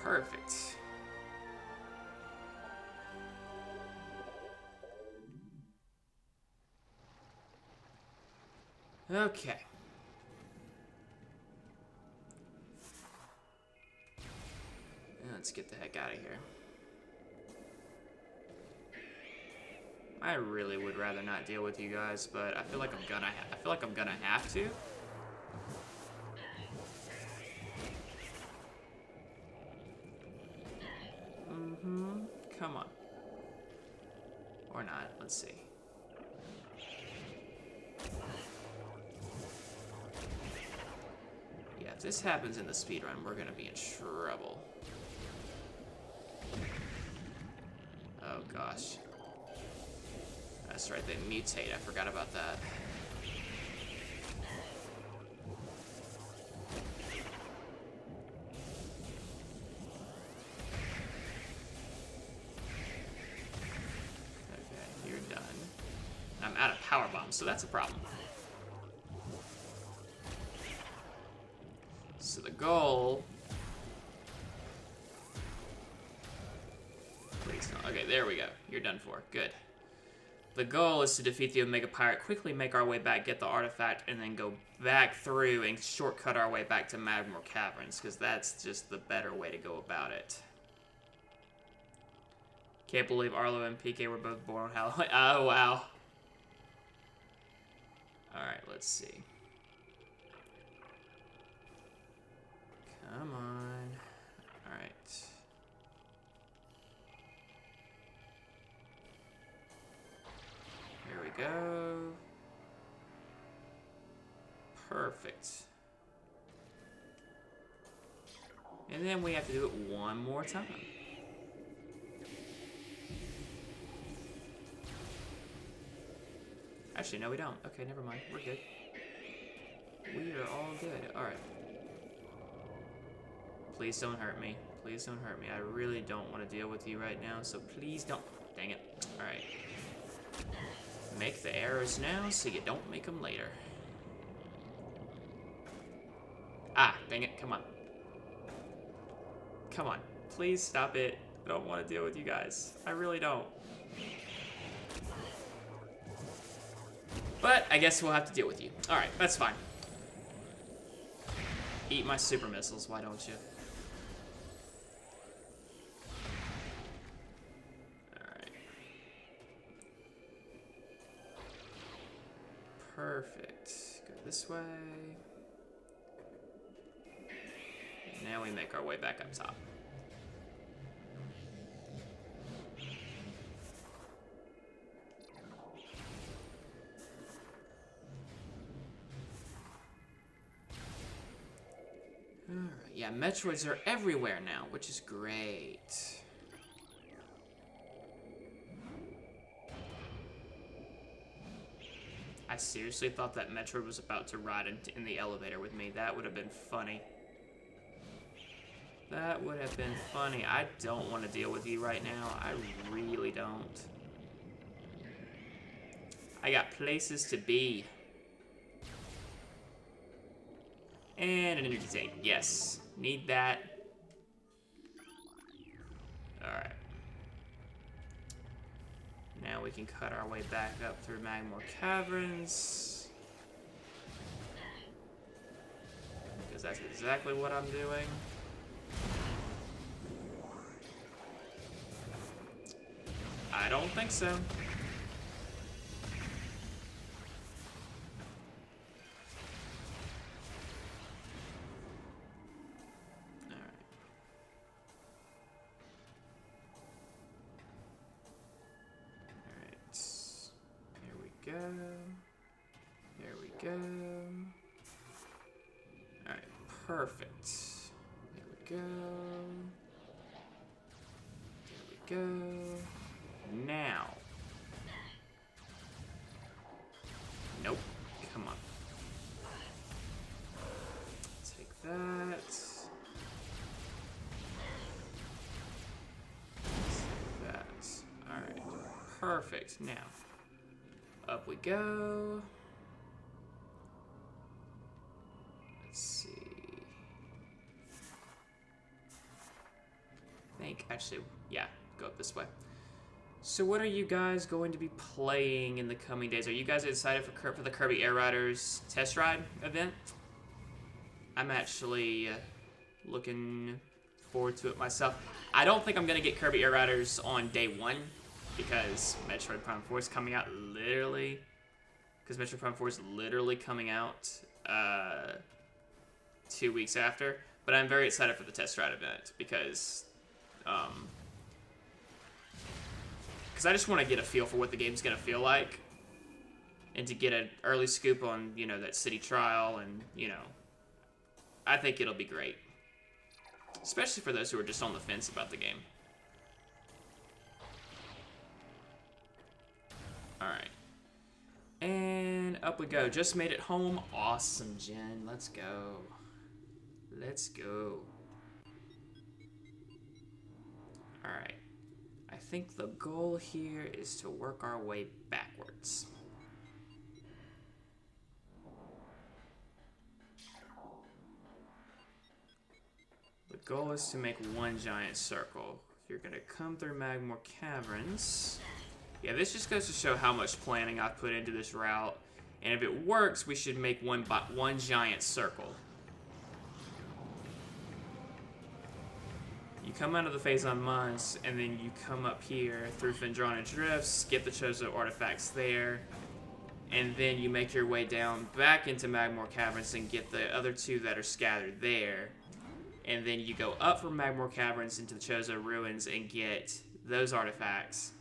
Perfect. Okay. Let's get the heck out of here. I really would rather not deal with you guys, but I feel like I'm gonna. I feel like I'm gonna have to. Come on. Or not. Let's see. Yeah, if this happens in the speedrun, we're gonna be in trouble. Oh gosh. That's right, they mutate. I forgot about that. Okay, you're done. I'm out of power bombs, so that's a problem. So the goal... Please no. Okay, there we go. You're done for. Good. The goal is to defeat the Omega Pirate, quickly make our way back, get the artifact, and then go back through and shortcut our way back to Magmore Caverns, because that's just the better way to go about it. Can't believe Arlo and PK were both born on Halloween. Oh, wow. Alright, let's see. Come on. Alright. Here we go. Perfect. And then we have to do it one more time. Actually, no, we don't. Okay, never mind. We're good. We are all good. Alright. Please don't hurt me. Please don't hurt me. I really don't want to deal with you right now, so please don't. Dang it. Alright. Make the errors now so you don't make them later. Ah, dang it. Come on. Come on. Please stop it. I don't want to deal with you guys. I really don't. But I guess we'll have to deal with you. Alright, that's fine. Eat my super missiles, why don't you? Alright. Perfect. Go this way. Now we make our way back up top. Alright, yeah, Metroids are everywhere now, which is great. I seriously thought that Metroid was about to ride in the elevator with me. That would have been funny. That would have been funny. I don't want to deal with you right now. I really don't. I got places to be. And an energy tank. Yes. Need that. Alright. Now we can cut our way back up through Magmore Caverns. Because that's exactly what I'm doing. I don't think so. Go. There we go. Alright, perfect. There we go. There we go. Now. Nope. Come on. Take that. Take that. Alright. Perfect. Perfect. Now, up we go. Let's see. I think, actually, yeah, go up this way. So what are you guys going to be playing in the coming days? Are you guys excited for the Kirby Air Riders test ride event? I'm actually looking forward to it myself. I don't think I'm going to get Kirby Air Riders on day one because Metroid Prime 4 is coming out literally... Because Metroid Prime 4 is literally coming out 2 weeks after. But I'm very excited for the test ride event because I just want to get a feel for what the game's going to feel like. And to get an early scoop on, you know, that city trial and, you know, I think it'll be great. Especially for those who are just on the fence about the game. Alright. And up we go. Just made it home. Awesome, Jen. Let's go. Let's go. Alright. I think the goal here is to work our way backwards. The goal is to make one giant circle. You're going to come through Magmore Caverns. Yeah, this just goes to show how much planning I've put into this route. And if it works, we should make one giant circle. You come out of the Phazon Mines, and then you come up here through Phendrana Drifts, get the chosen artifacts there, and then you make your way down back into Magmore Caverns and get the other two that are scattered there. And then you go up from Magmore Caverns into the Chozo Ruins and get those artifacts.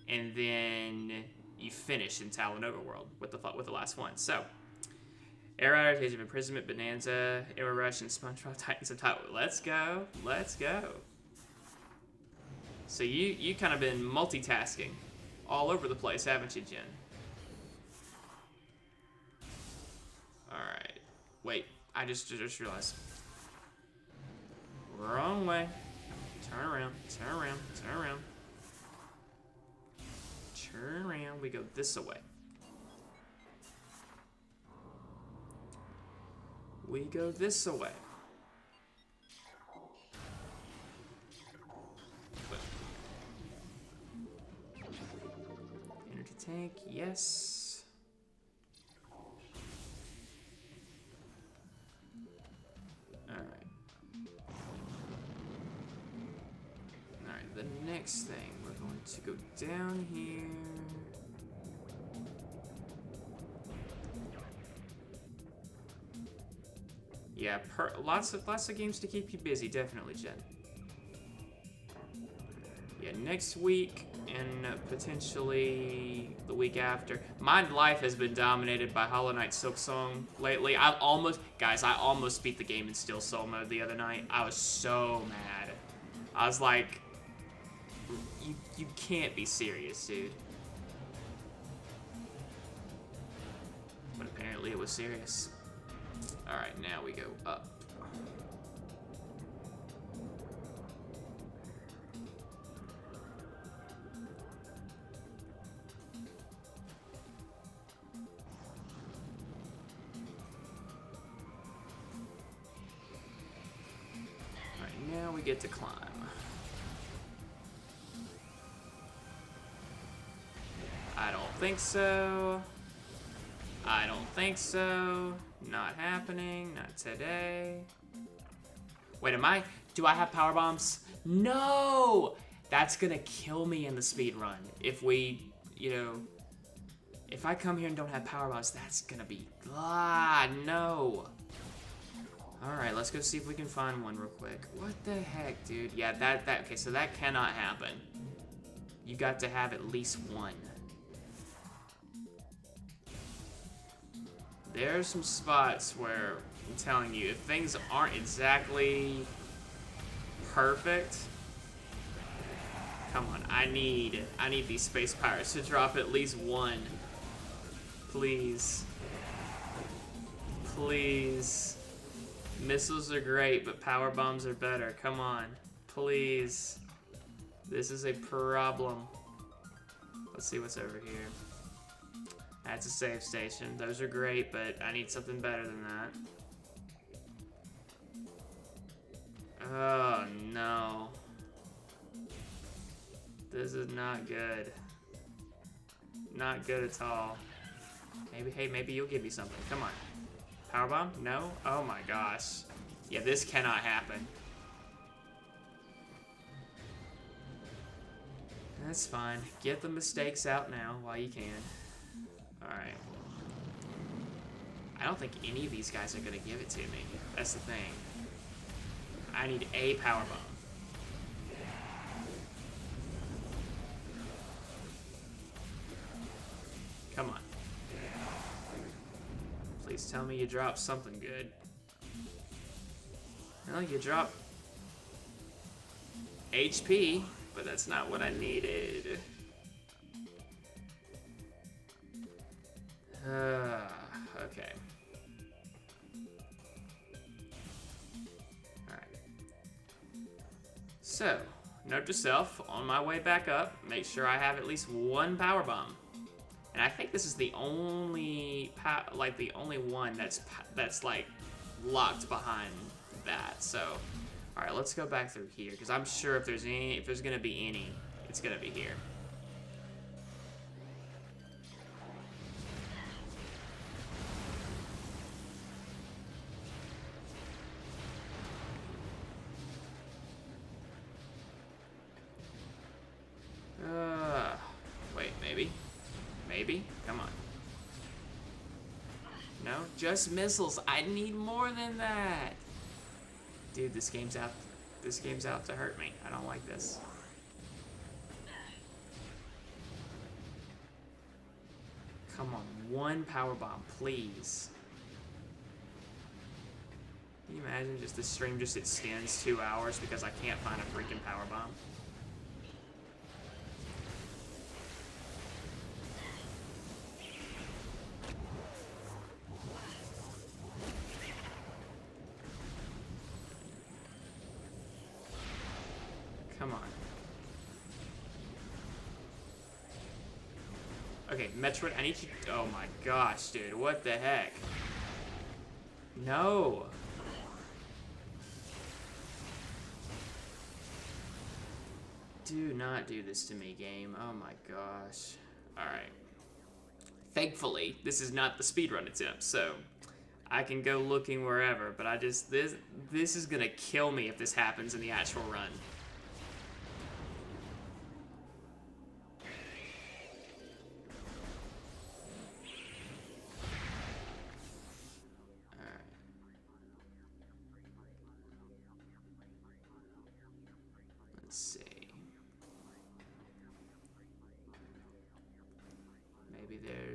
And then you finish in Talon Overworld with the last one. So, Air Rider, Age of Imprisonment, Bonanza, Arrow Rush, and SpongeBob Titans of Titan. Let's go. Let's go. So you kind of been multitasking all over the place, haven't you, Jen? Alright. Wait, I just realized. Wrong way. Turn around, turn around, turn around. Turn around, we go this way. We go this way. Energy tank, yes. Alright. Alright, the next thing, we're going to go down here. Yeah, lots of games to keep you busy, definitely, Jen. Yeah, next week and potentially the week after. My life has been dominated by Hollow Knight Silksong lately. I almost beat the game in Still Soul mode the other night. I was so mad. I was like, you can't be serious, dude. But apparently it was serious. Alright, now we go up. Alright, now we get to climb. I don't think so. I don't think so. Not happening. Not today. Wait, do I have power bombs? No! That's gonna kill me in the speed run. If we, if I come here and don't have power bombs, that's gonna be, no. Alright, let's go see if we can find one real quick. What the heck, dude? Yeah, okay, so that cannot happen. You got to have at least one. There are some spots where, I'm telling you, if things aren't exactly perfect, come on, I need these space pirates to drop at least one. Please. Please. Missiles are great, but power bombs are better. Come on. Please. This is a problem. Let's see what's over here. That's a save station. Those are great, but I need something better than that. Oh, no. This is not good. Not good at all. Maybe, hey, maybe you'll give me something. Come on. Powerbomb? No? Oh my gosh. Yeah, this cannot happen. That's fine. Get the mistakes out now while you can. Alright. I don't think any of these guys are going to give it to me. That's the thing. I need a powerbomb. Come on. Please tell me you dropped something good. No, you dropped HP, but that's not what I needed. Okay. Alright. So, note to self, on my way back up, make sure I have at least one power bomb. And I think this is the only one that's like locked behind that. So, all right, let's go back through here because I'm sure if there's gonna be any, it's gonna be here. Wait, maybe. Maybe? Come on. No? Just missiles. I need more than that. Dude, this game's out to hurt me. I don't like this. Come on, one power bomb, please. Can you imagine just the stream just extends 2 hours because I can't find a freaking power bomb? Come on. Okay, Metroid, I need you. Oh my gosh, dude, what the heck? No. Do not do this to me, game. Oh my gosh. Alright. Thankfully, this is not the speedrun attempt, so I can go looking wherever, but this is gonna kill me if this happens in the actual run.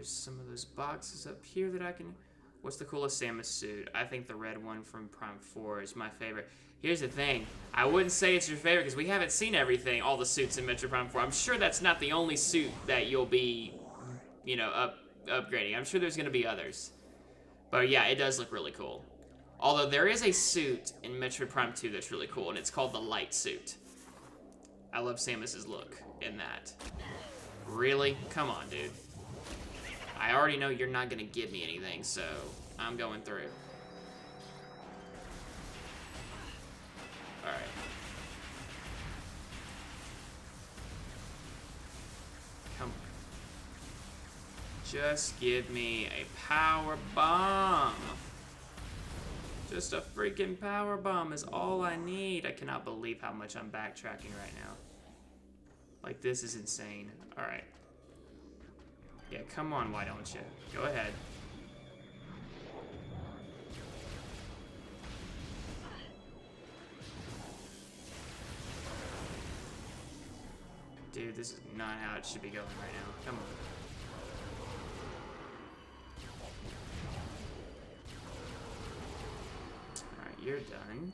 Some of those boxes up here that I can... What's the coolest Samus suit? I think the red one from Prime 4 is my favorite. Here's the thing. I wouldn't say it's your favorite because we haven't seen everything, all the suits in Metroid Prime 4. I'm sure that's not the only suit that you'll be, you know, upgrading. I'm sure there's going to be others. But yeah, it does look really cool. Although there is a suit in Metroid Prime 2 that's really cool, and it's called the light suit. I love Samus's look in that. Really? Come on, dude. I already know you're not going to give me anything, so I'm going through. Alright. Come on. Just give me a power bomb. Just a freaking power bomb is all I need. I cannot believe how much I'm backtracking right now. Like, this is insane. Alright. Yeah, come on, why don't you? Go ahead. Dude, this is not how it should be going right now. Come on. Alright, you're done.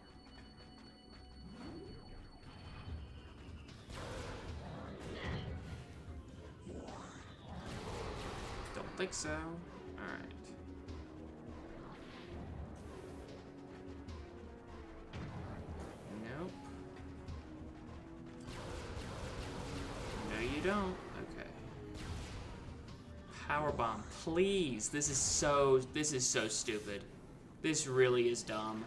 Don't think so. Alright. Nope. No, you don't. Okay. power bomb. Please. This is so stupid. This really is dumb.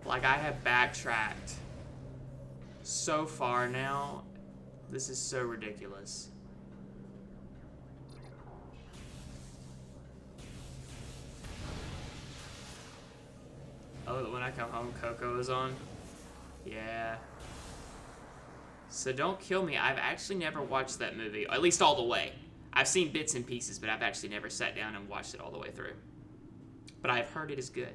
Like, I have backtracked so far now. This is so ridiculous. Oh, when I come home, Coco is on? Yeah. So don't kill me. I've actually never watched that movie, at least all the way. I've seen bits and pieces, but I've actually never sat down and watched it all the way through. But I've heard it is good.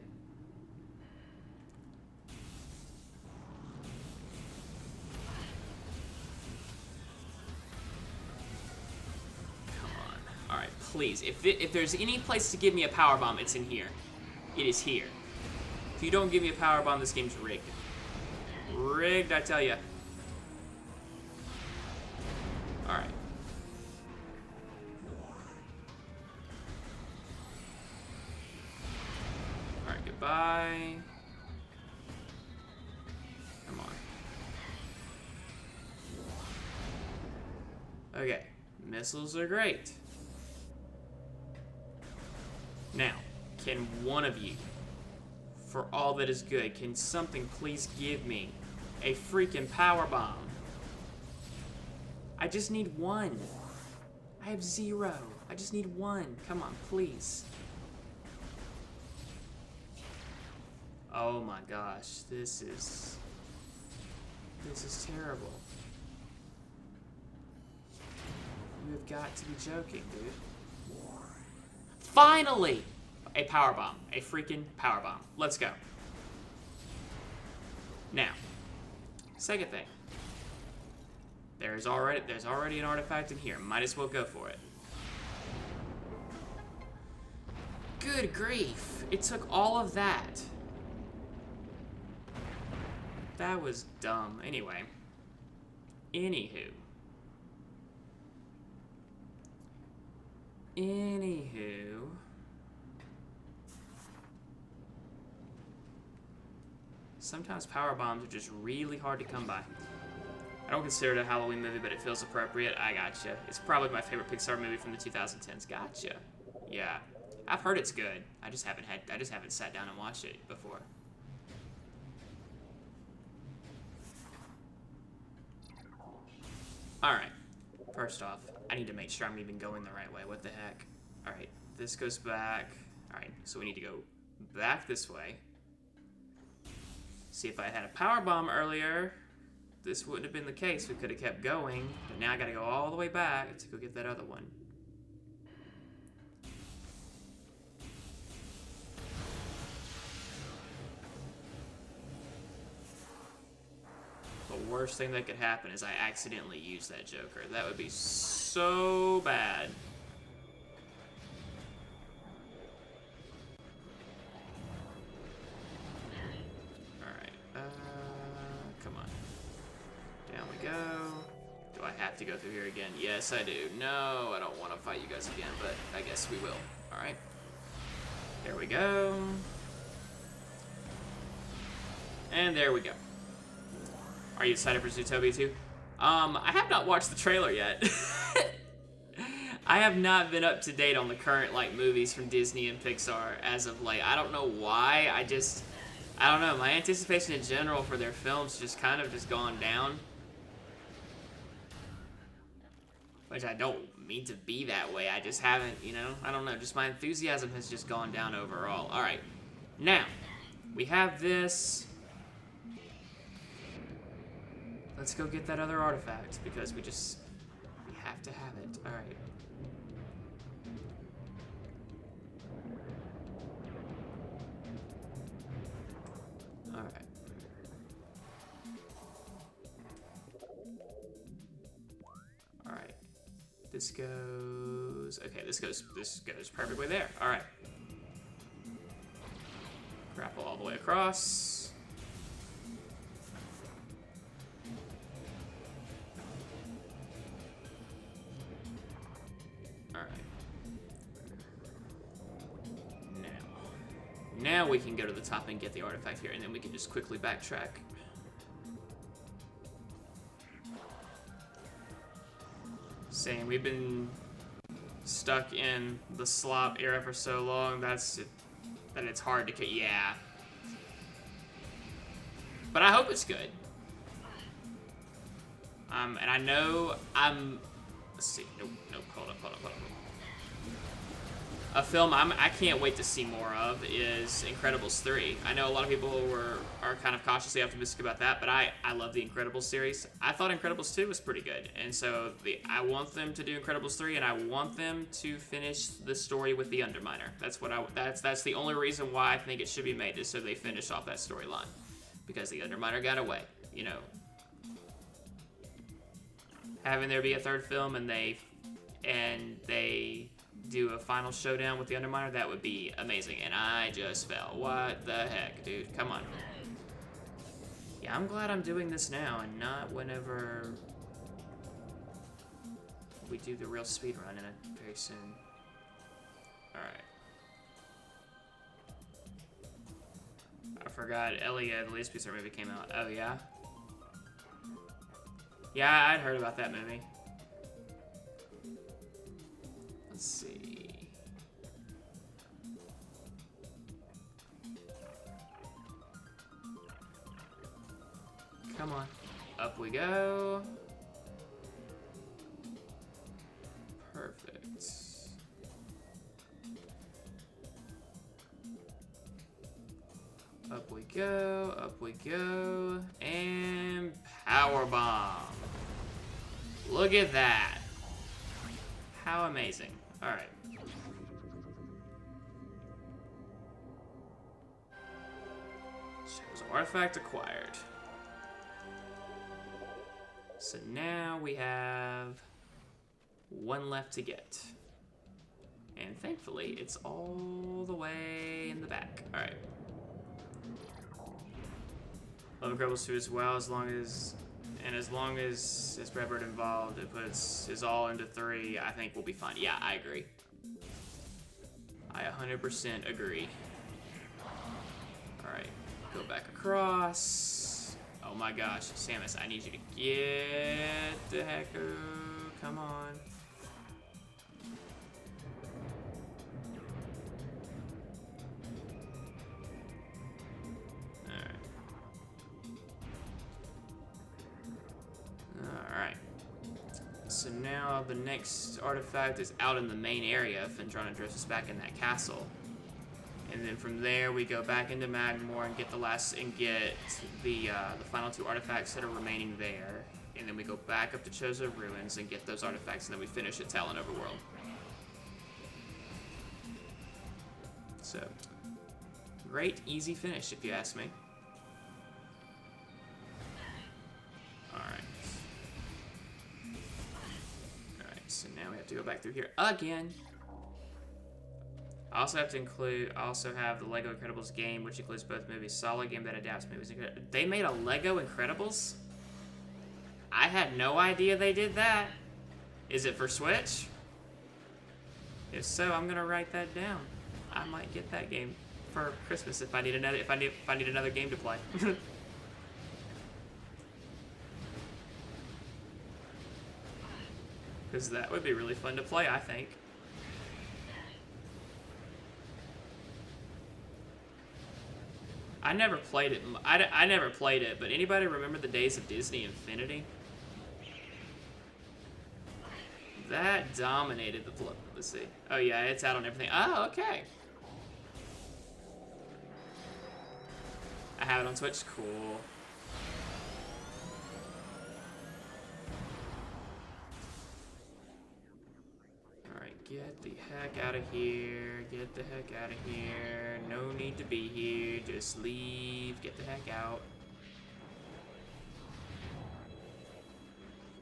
Come on. Alright, please. If there's any place to give me a power bomb, it's in here. It is here. If you don't give me a power bomb, this game's rigged. Rigged, I tell ya. Alright. Alright, goodbye. Come on. Okay. Missiles are great. Now, can one of you, for all that is good, can something please give me a freaking power bomb? I just need one. I have 0. I just need one. Come on, please. Oh my gosh, this is terrible. You have got to be joking, dude. Finally! A power bomb. A freaking power bomb. Let's go. Now, second thing. There's already an artifact in here. Might as well go for it. Good grief. It took all of that. That was dumb. Anyway. Anywho. Sometimes power bombs are just really hard to come by. I don't consider it a Halloween movie, but it feels appropriate. I gotcha. It's probably my favorite Pixar movie from the 2010s. Gotcha. Yeah. I've heard it's good. I just haven't sat down and watched it before. Alright. First off, I need to make sure I'm even going the right way. What the heck? Alright, this goes back. Alright, so we need to go back this way. See, if I had a power bomb earlier, this wouldn't have been the case. We could have kept going, but now I gotta go all the way back to go get that other one. The worst thing that could happen is I accidentally use that Joker. That would be so bad. To go through here again. Yes, I do. No, I don't want to fight you guys again, but I guess we will. Alright. There we go. And there we go. Are you excited for Zootopia 2? I have not watched the trailer yet. I have not been up to date on the current, like, movies from Disney and Pixar as of late. I don't know why. I don't know. My anticipation in general for their films just kind of just gone down. Which I don't mean to be that way. I just haven't, you know, I don't know. Just my enthusiasm has just gone down overall. All right. Now, we have this. Let's go get that other artifact because we have to have it. All right. All right. All right. This goes, okay, this goes perfectly there. All right. Grapple all the way across. All right. Now we can go to the top and get the artifact here, and then we can just quickly backtrack. saying we've been stuck in the slop era for so long that it's hard to get. Yeah. But I hope it's good. And I know let's see. Nope. Hold up. A film I can't wait to see more of is Incredibles 3. I know a lot of people are kind of cautiously optimistic about that, but I love the Incredibles series. I thought Incredibles 2 was pretty good, and so I want them to do Incredibles 3, and I want them to finish the story with the Underminer. That's the only reason why I think it should be made, is so they finish off that storyline, because the Underminer got away. You know, having there be a third film and they do a final showdown with the Underminer, that would be amazing. And I just fell. What the heck, dude? Come on. Yeah, I'm glad I'm doing this now and not whenever we do the real speed run in it very soon. Alright. I forgot Elia, the latest Pixar movie, came out. Oh, yeah? Yeah, I'd heard about that movie. Let's see. Come on. Up we go. Perfect. Up we go, and power bomb. Look at that. How amazing. All right. Shows artifact acquired. So now we have one left to get. And thankfully, it's all the way in the back. All right. Love Incredibles 2 as well, as long as it's Redbird involved, it puts is all into 3, I think we'll be fine. Yeah, I agree. I 100% agree. Alright, go back across. Oh my gosh, Samus, I need you to get the heck out. Come on. So now the next artifact is out in the main area if Androna drifts us back in that castle. And then from there we go back into Magmore and get the final 2 artifacts that are remaining there. And then we go back up to Chozo Ruins and get those artifacts, and then we finish at Talon Overworld. So, great, easy finish if you ask me. So now we have to go back through here again. I also have the Lego Incredibles game, which includes both movies. Solid game that adapts movies. They made a Lego Incredibles? I had no idea they did that. Is it for Switch? If so, I'm gonna write that down. I might get that game for Christmas if I need another game to play. Because that would be really fun to play, I think. I never played it. I never played it, but anybody remember the days of Disney Infinity? That dominated the flip. Let's see. Oh yeah, it's out on everything. Oh, okay. I have it on Switch. Cool. Get the heck out of here. Get the heck out of here. No need to be here. Just leave. Get the heck out.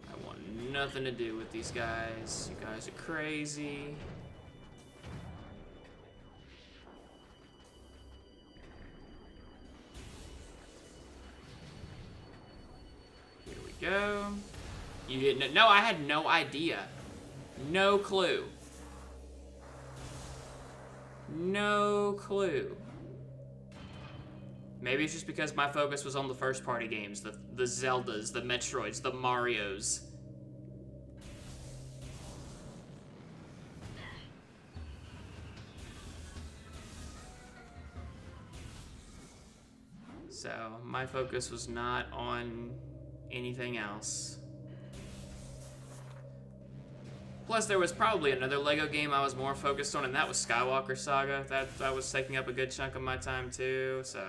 I want nothing to do with these guys. You guys are crazy. Here we go. You didn't. No, I had no idea. No clue. No clue. Maybe it's just because my focus was on the first party games, the Zeldas, the Metroids, the Marios. So my focus was not on anything else. Plus, there was probably another LEGO game I was more focused on, and that was Skywalker Saga. That was taking up a good chunk of my time too. So,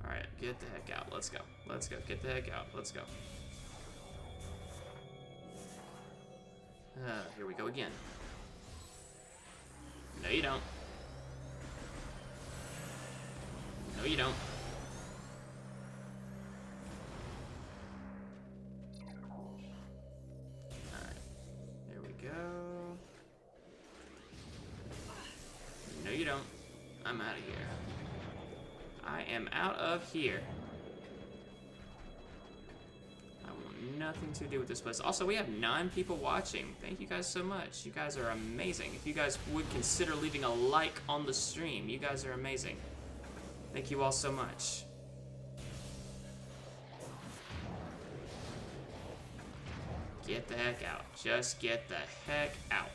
all right, get the heck out. Let's go. Let's go. Get the heck out. Let's go. Here we go again. No, you don't. No, you don't. Alright. There we go. No, you don't. I'm out of here. I am out of here. I want nothing to do with this place. Also, we have 9 people watching. Thank you guys so much. You guys are amazing. If you guys would consider leaving a like on the stream, you guys are amazing. Thank you all so much. Get the heck out. Just get the heck out.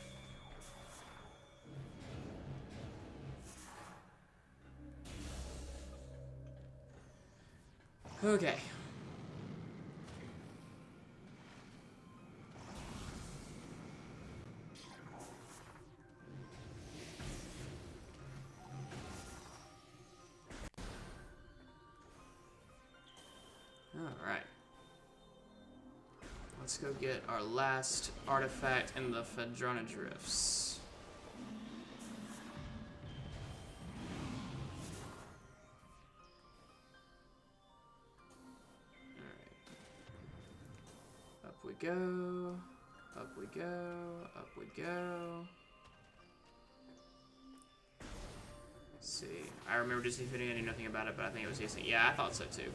Okay. Alright. Let's go get our last artifact in the Phaedrona Drifts. Alright. Up we go. Up we go. Up we go. Let's see. I remember Disney video, I knew nothing about it, but I think it was Disney. Yeah, I thought so too.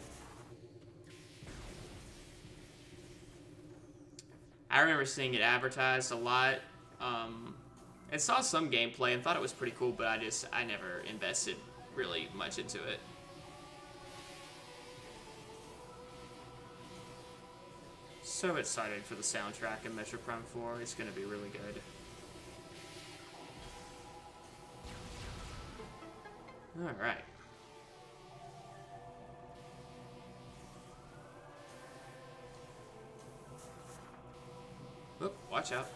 I remember seeing it advertised a lot. And saw some gameplay and thought it was pretty cool, but I never invested really much into it. So excited for the soundtrack in Metroid Prime 4. It's gonna be really good. Alright. Oop, watch out.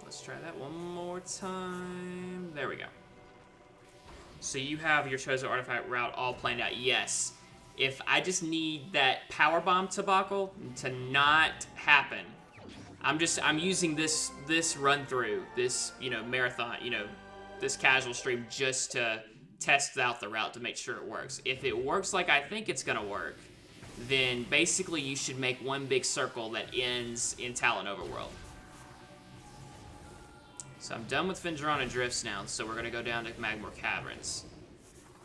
Let's try that one more time. There we go. So you have your chosen artifact route all planned out. Yes. If I just need that power bomb debacle to not happen, I'm using this run through, this, marathon, this casual stream just to test out the route to make sure it works. If it works like I think it's gonna work, then basically you should make one big circle that ends in Talon Overworld. So I'm done with Phaedrona Drifts now, so we're going to go down to Magmore Caverns.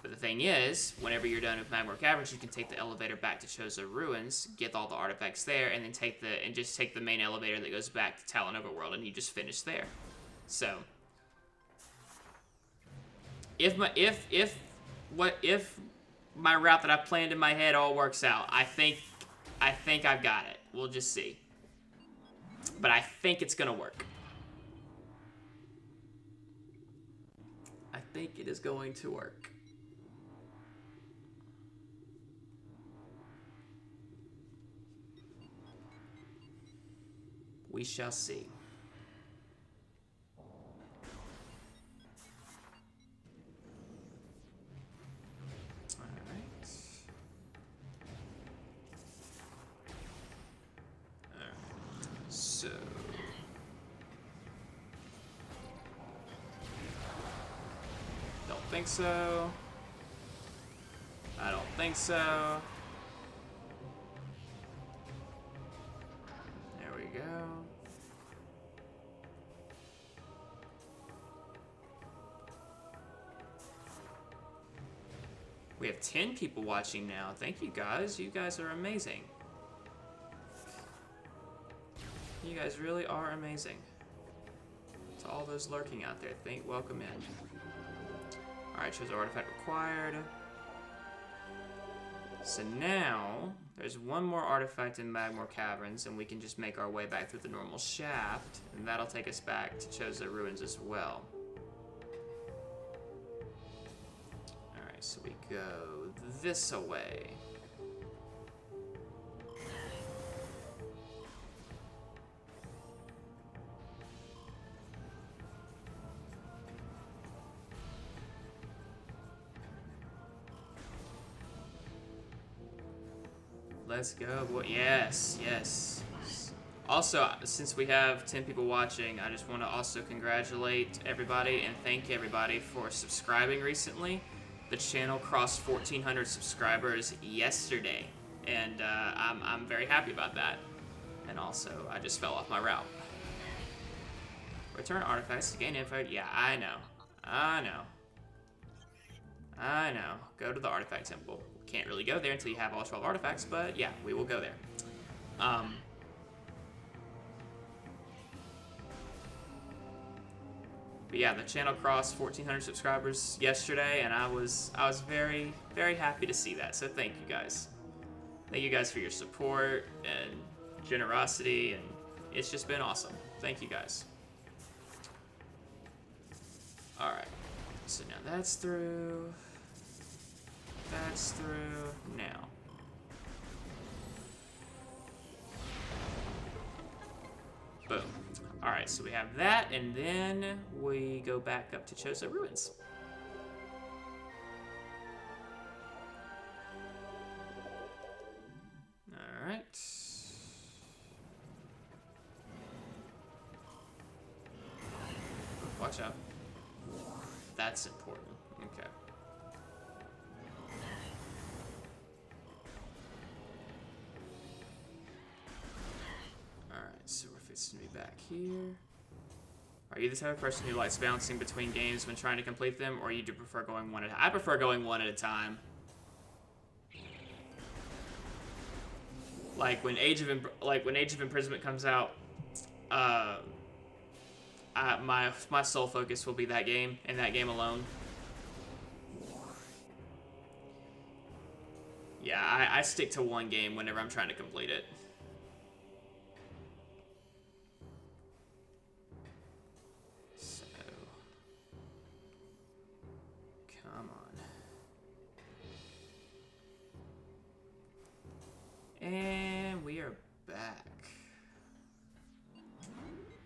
But the thing is, whenever you're done with Magmore Caverns, you can take the elevator back to Chozo Ruins, get all the artifacts there, and then take the main elevator that goes back to Talon Overworld, and you just finish there. So if my route that I planned in my head all works out, I think I've got it. We'll just see. But I think it's going to work. I think it is going to work. We shall see. All right. So don't think so. I don't think so. There we go. We have 10 people watching now. Thank you guys. You guys are amazing. You guys really are amazing. To all those lurking out there, welcome in. Alright, shows artifact required. So now, there's one more artifact in Magmore Caverns, and we can just make our way back through the normal shaft, and that'll take us back to Chozo Ruins as well. Alright, So we go this away. Let's go, boy. Yes, yes. Also, since we have 10 people watching, I just want to also congratulate everybody and thank everybody for subscribing recently. The channel crossed 1,400 subscribers yesterday, and I'm very happy about that. And also, I just fell off my route. Return artifacts to gain info. Yeah, I know. I know. I know. Go to the artifact temple. Can't really go there until you have all 12 artifacts, but yeah, we will go there. But yeah, the channel crossed 1,400 subscribers yesterday, and I was very, very happy to see that. So thank you guys. Thank you guys for your support and generosity, and it's just been awesome. Thank you guys. All right, so now that's through. That's through now. Boom. Alright, so we have that, and then we go back up to Chozo Ruins. Alright. Watch out. That's important. Okay. So we're fixing to be back here. Are you the type of person who likes bouncing between games when trying to complete them, or you do prefer going one at a time? I prefer going one at a time. Like when Age of Imprisonment comes out, my sole focus will be that game and that game alone. Yeah, I stick to one game whenever I'm trying to complete it. And we are back.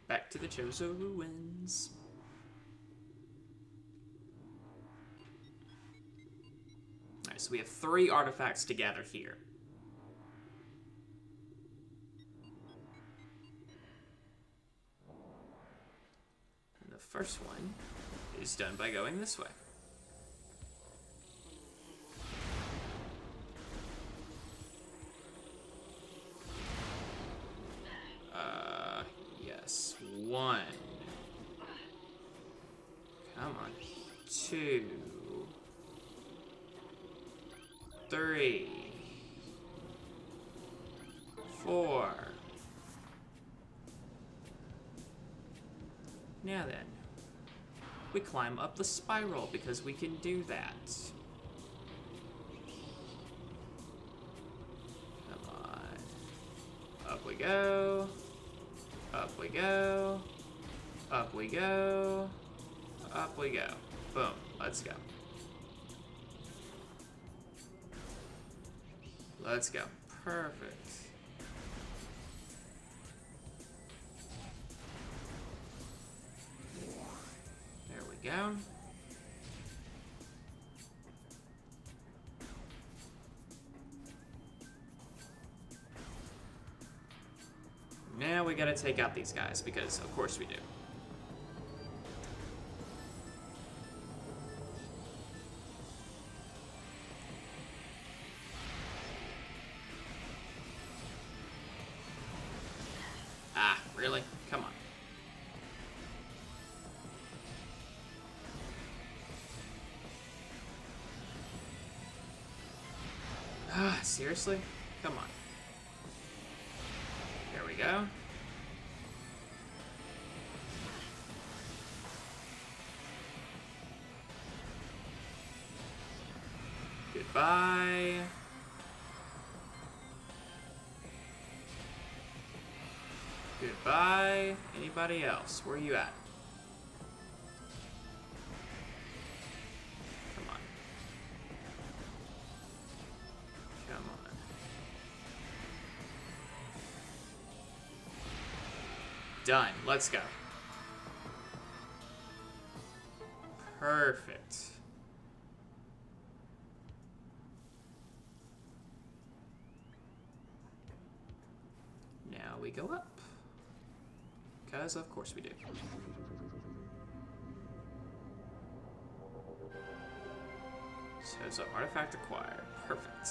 Back to the Chozo Ruins. Alright, so we have 3 artifacts to gather here. And the first one is done by going this way. Yes, 1. Come on. 2. 3. 4. Now then, we climb up the spiral because we can do that. Come on. Up we go. Up we go. Up we go. Up we go. Boom. Let's go. Let's go. Perfect. There we go. Now we gotta take out these guys, because of course we do. Ah, really? Come on. Ah, seriously? Come on. There we go. Goodbye. Goodbye. Anybody else? Where are you at? Come on. Done. Let's go. Perfect. Now we go up. Because of course we do. So artifact acquired. Perfect.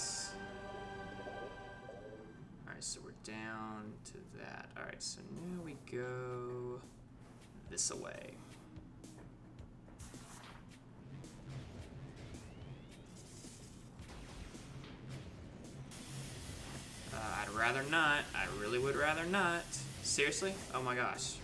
Alright, so we're down to that. Alright, so now we go this away. I'd rather not. I really would rather not. Seriously? Oh my gosh.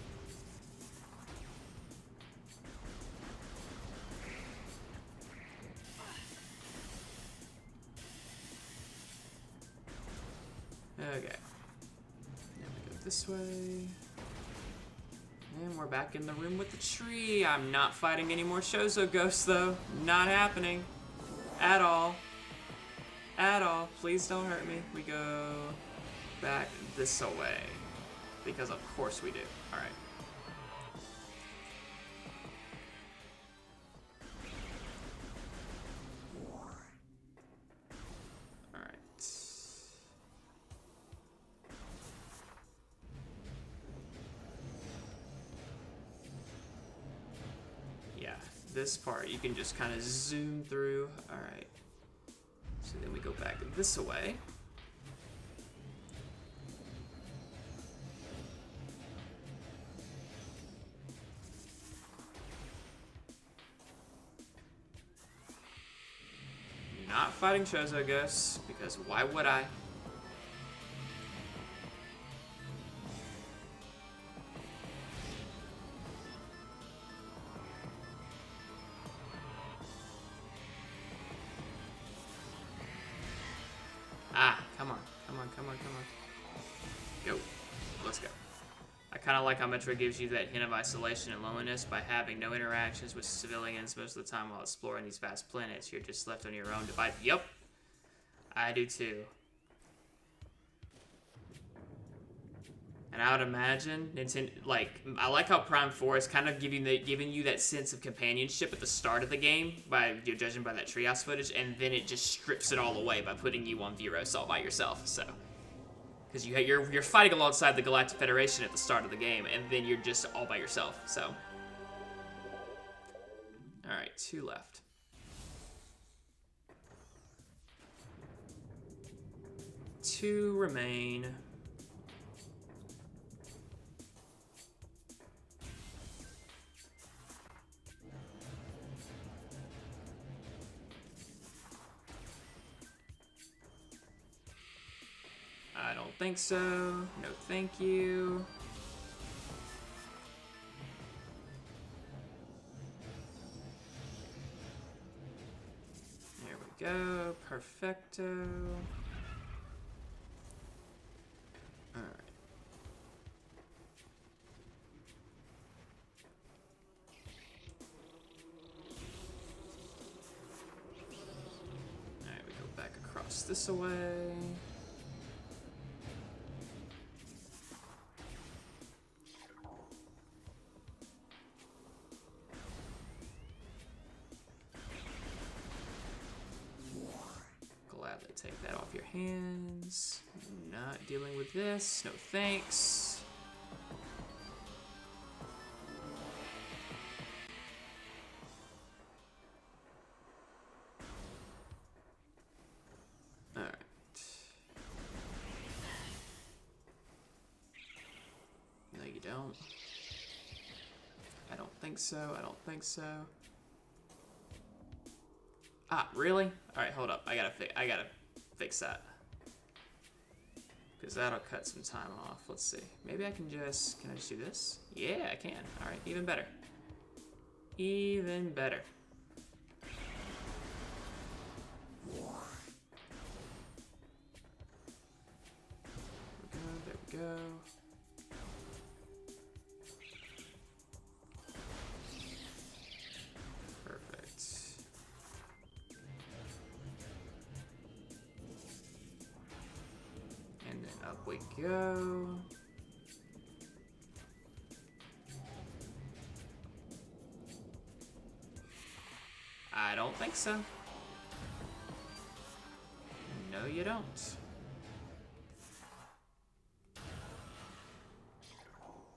Okay. Now we go this way. And we're back in the room with the tree. I'm not fighting any more Shozo ghosts though. Not happening. At all. At all. Please don't hurt me. We go back this way. Because of course we do. Alright. This part you can just kind of zoom through. All right, so then we go back this way. Not fighting Shozo ghosts because why would I? Come on. Go. Let's go. I kind of like how Metroid gives you that hint of isolation and loneliness by having no interactions with civilians most of the time while exploring these vast planets. You're just left on your own to fight. Yep. I do too. And I would imagine, I like how Prime 4 is kind of giving you that sense of companionship at the start of the game, judging by that treehouse footage, and then it just strips it all away by putting you on Viros all by yourself. So, because you're fighting alongside the Galactic Federation at the start of the game, and then you're just all by yourself. So, all right, 2 left. Two remain. I don't think so. No, thank you. There we go. Perfecto. All right. All right, we go back across this way. Take that off your hands. Not dealing with this. No thanks. Alright. No, you don't. I don't think so. I don't think so. Ah, really? Alright, hold up. I gotta fix that. Because that'll cut some time off. Let's see. Maybe I can just do this? Yeah, I can. Alright, even better. Even better. There we go. We go. I don't think so. No, you don't.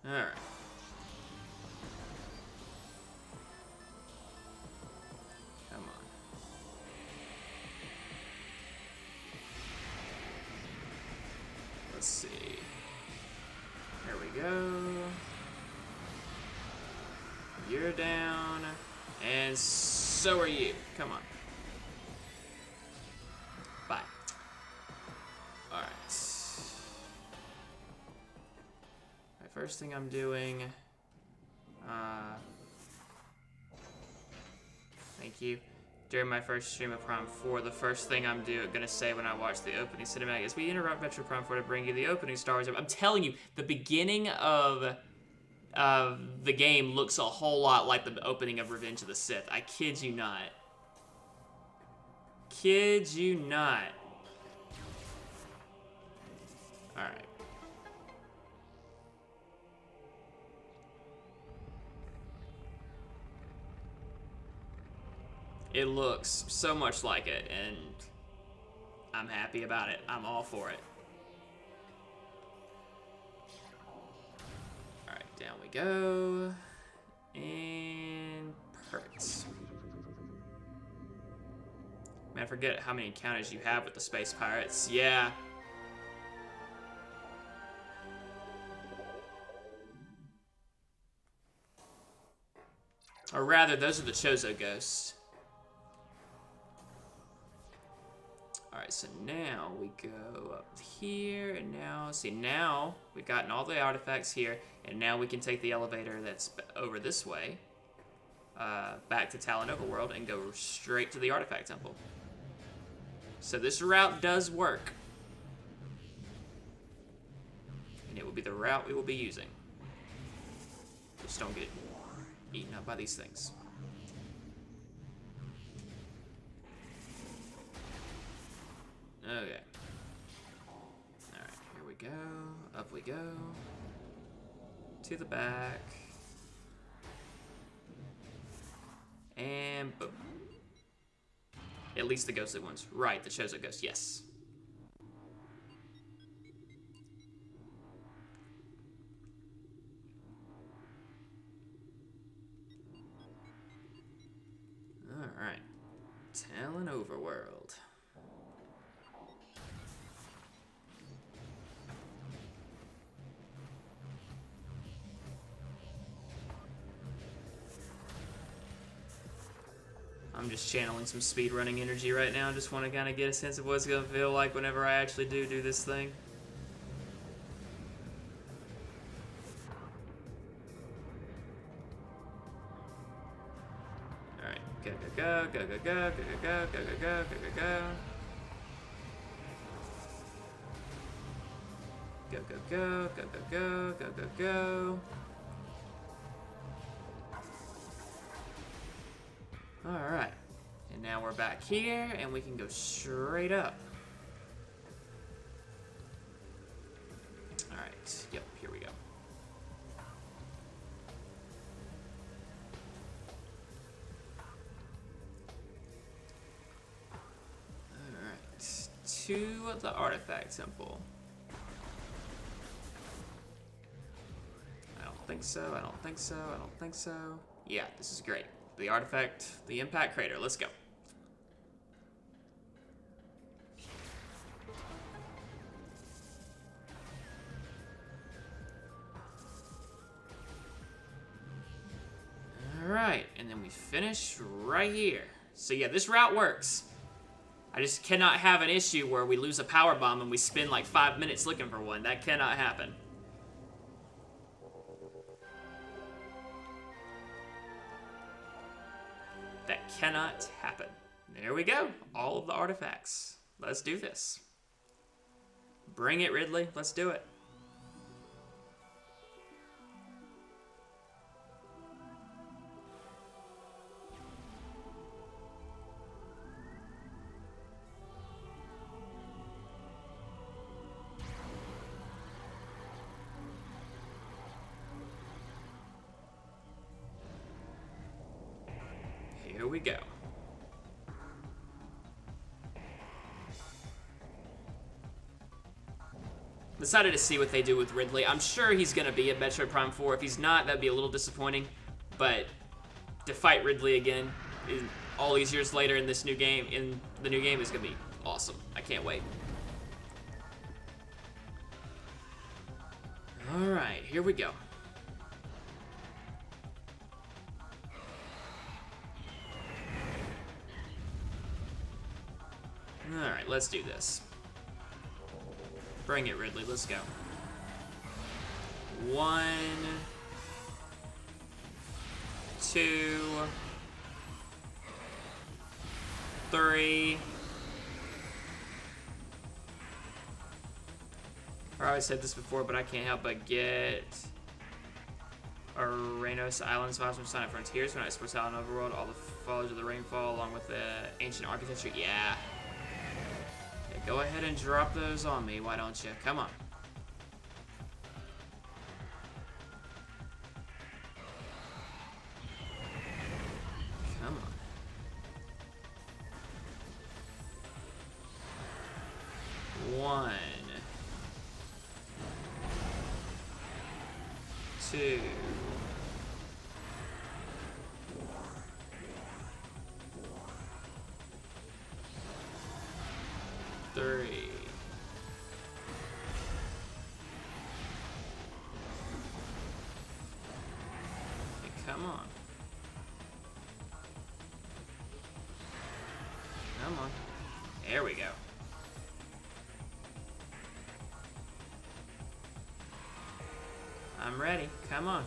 Alright. Come on. Let's see. Here we go. You're down. And so are you. Come on. Bye. Alright. First thing I'm doing, thank you. During my first stream of Prime 4, the first thing I'm gonna say when I watch the opening cinematic is, we interrupt Metroid Prime 4 to bring you the opening Star Wars. I'm telling you, the beginning of the game looks a whole lot like the opening of Revenge of the Sith. I kid you not. Kid you not. Alright. It looks so much like it, and I'm happy about it. I'm all for it. Alright, down we go. And perfect. Man, I forget how many encounters you have with the space pirates. Yeah. Or rather, those are the Chozo ghosts. Alright, so now we go up here, and now, see, now we've gotten all the artifacts here, and now we can take the elevator that's over this way, back to Talon Overworld, and go straight to the Artifact Temple. So this route does work. And it will be the route we will be using. Just don't get eaten up by these things. Okay. Alright, here we go. Up we go. To the back. And boom. At least the ghostly ones. Right, the Chozo ghost, yes. Alright. Talon Overworld. I'm just channeling some speedrunning energy right now. Just want to kind of get a sense of what it's going to feel like whenever I actually do this thing. Alright, go, go, go, go, go, go, go, go, go, go, go, go, go, go. Go, go, go, go, go, go, go, go, go. Alright, and now we're back here, and we can go straight up. Alright, yep, here we go. Alright, to the Artifact Temple. I don't think so, I don't think so, I don't think so. Yeah, this is great. The artifact, the impact crater. Let's go. All right, and then we finish right here. So yeah, this route works. I just cannot have an issue where we lose a power bomb and we spend like 5 minutes looking for one. That cannot happen. That cannot happen. There we go. All of the artifacts. Let's do this. Bring it, Ridley. Let's do it. Here we go. Decided to see what they do with Ridley. I'm sure he's going to be at Metroid Prime 4. If he's not, that'd be a little disappointing. But to fight Ridley again all these years later in this new game, is going to be awesome. I can't wait. Alright, here we go. Alright, let's do this. Bring it, Ridley. Let's go. 1, 2, 3. I always said this before, but I can't help but get Aranos Islands vibes from Sonic Frontiers when I explore Silent Overworld, all the foliage of the rainfall along with the ancient architecture. Yeah. Go ahead and drop those on me, why don't you? Come on. Come on. 1, 2. 3. Come on. Come on. There we go. I'm ready. Come on.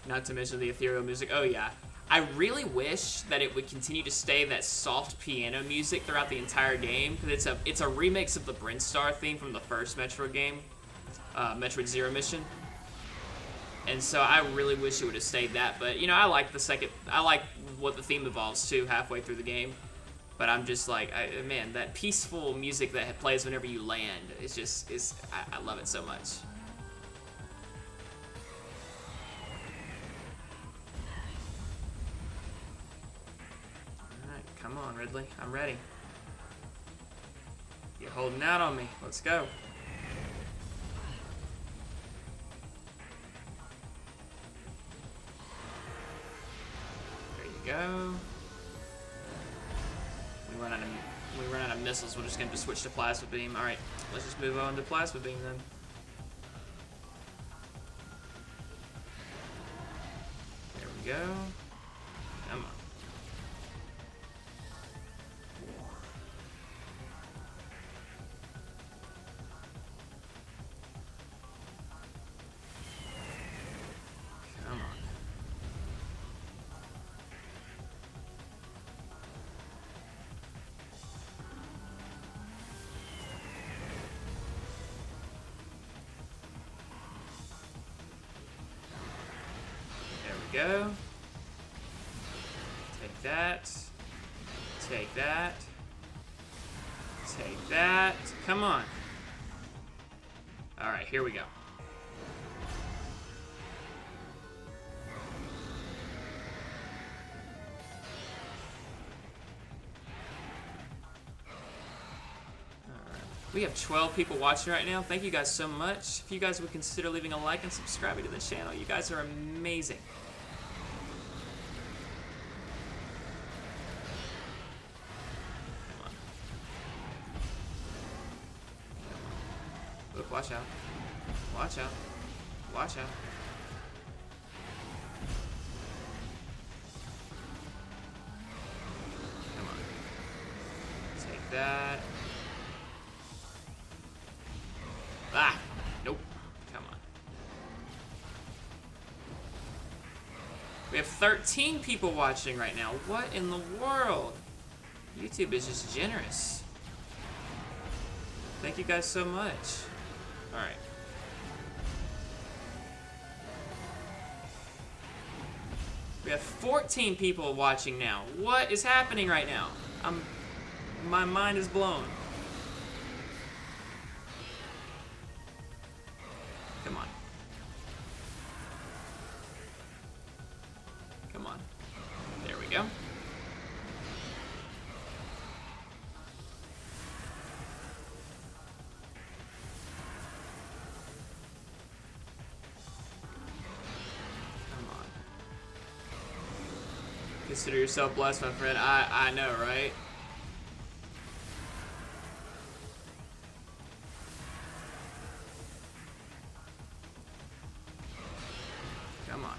Not to mention the ethereal music. Oh yeah. I really wish that it would continue to stay that soft piano music throughout the entire game, because it's a remix of the Brinstar theme from the first Metroid game, Metroid Zero Mission. And so I really wish it would have stayed that. But you know, I like what the theme evolves to halfway through the game. But I'm just like, man, that peaceful music that plays whenever you land, I love it so much. Come on, Ridley. I'm ready. You're holding out on me. Let's go. There you go. We run out of missiles. We're just going to switch to plasma beam. All right, let's just move on to plasma beam then. There we go. Come on. Go. Take that. Take that. Take that. Come on. All right, here we go. We have 12 people watching right now. Thank you guys so much. If you guys would consider leaving a like and subscribing to the channel, you guys are amazing. Look, watch out. Watch out. Watch out. Come on. Take that. Ah! Nope. Come on. We have 13 people watching right now. What in the world? YouTube is just generous. Thank you guys so much. Alright. We have 14 people watching now. What is happening right now? My mind is blown. Come on. Come on. There we go. Consider yourself blessed, my friend. I know, right? Come on.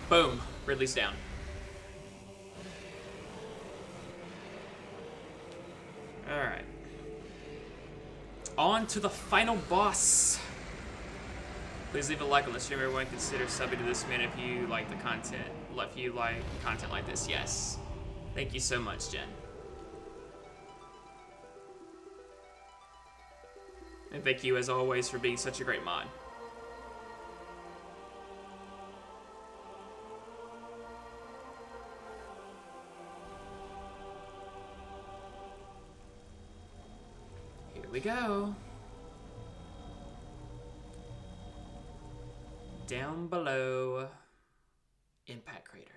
Boom. Ridley's down. Alright. On to the final boss. Please leave a like on the stream. Everyone consider subbing to this man if you like the content. If you like content like this, yes. Thank you so much, Jen. And thank you, as always, for being such a great mod. Here we go. Down below, Impact Crater.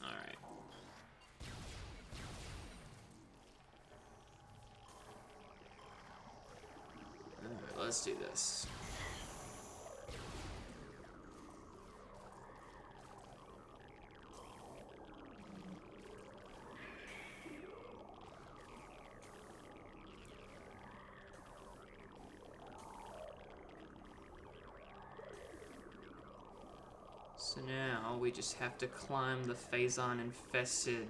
All right. All right, let's do this. So now we just have to climb the Phazon infested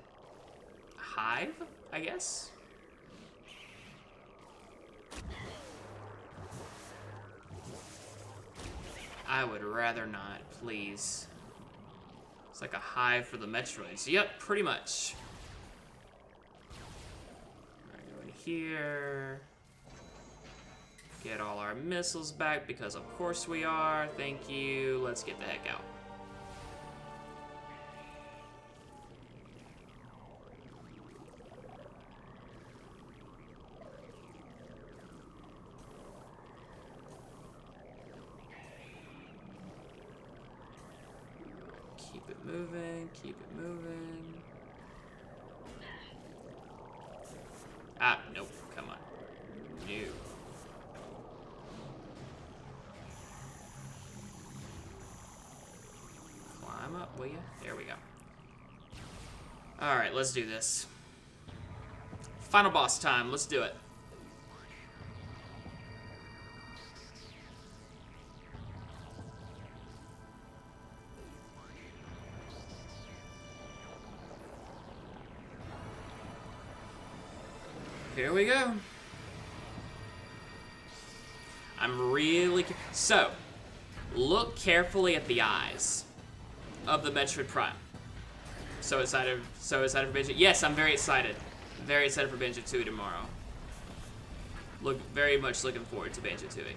hive, I guess? I would rather not, please. It's like a hive for the Metroids. Yep, pretty much. Alright, go in here. Get all our missiles back, because of course we are. Thank you. Let's get the heck out. Keep it moving, keep it moving. Ah, nope, come on. No. Climb up, will ya? There we go. Alright, let's do this. Final boss time, let's do it. Here we go. I'm really... So, look carefully at the eyes of the Metroid Prime. So excited for Banjo. Yes, I'm very excited. Very excited for Banjo-Tooie tomorrow. Very much looking forward to Banjo-Tooie.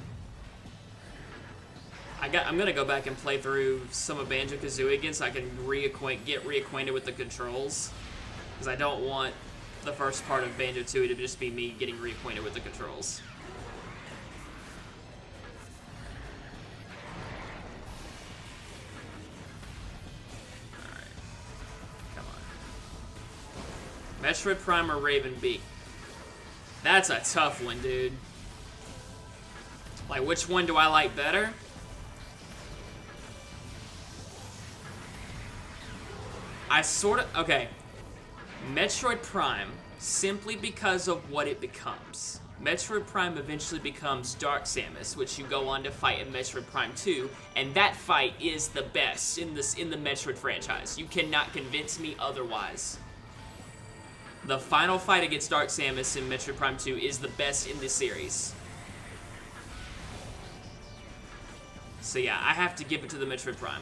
I'm gonna go back and play through some of Banjo-Kazooie again so I can get reacquainted with the controls. Because I don't want the first part of Banjo-Tooie to just be me getting reacquainted with the controls. Alright. Come on. Metroid Prime or Raven Beak? That's a tough one, dude. Like, which one do I like better? Okay. Metroid Prime, simply because of what it becomes. Metroid Prime eventually becomes Dark Samus, which you go on to fight in Metroid Prime 2, and that fight is the best in the Metroid franchise. You cannot convince me otherwise. The final fight against Dark Samus in Metroid Prime 2 is the best in this series. So yeah, I have to give it to the Metroid Prime.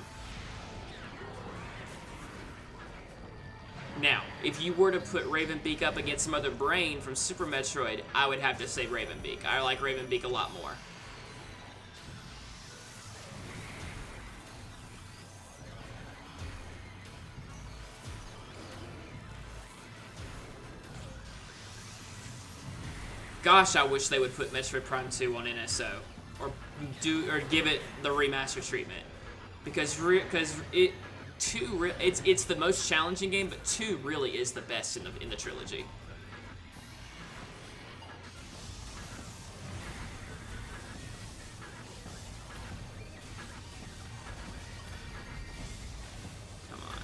Now, if you were to put Raven Beak up against some other brain from Super Metroid, I would have to say Raven Beak. I like Raven Beak a lot more. Gosh, I wish they would put Metroid Prime 2 on NSO. Or give it the remaster treatment. Because It's the most challenging game, but 2 really is the best in the trilogy. Come on.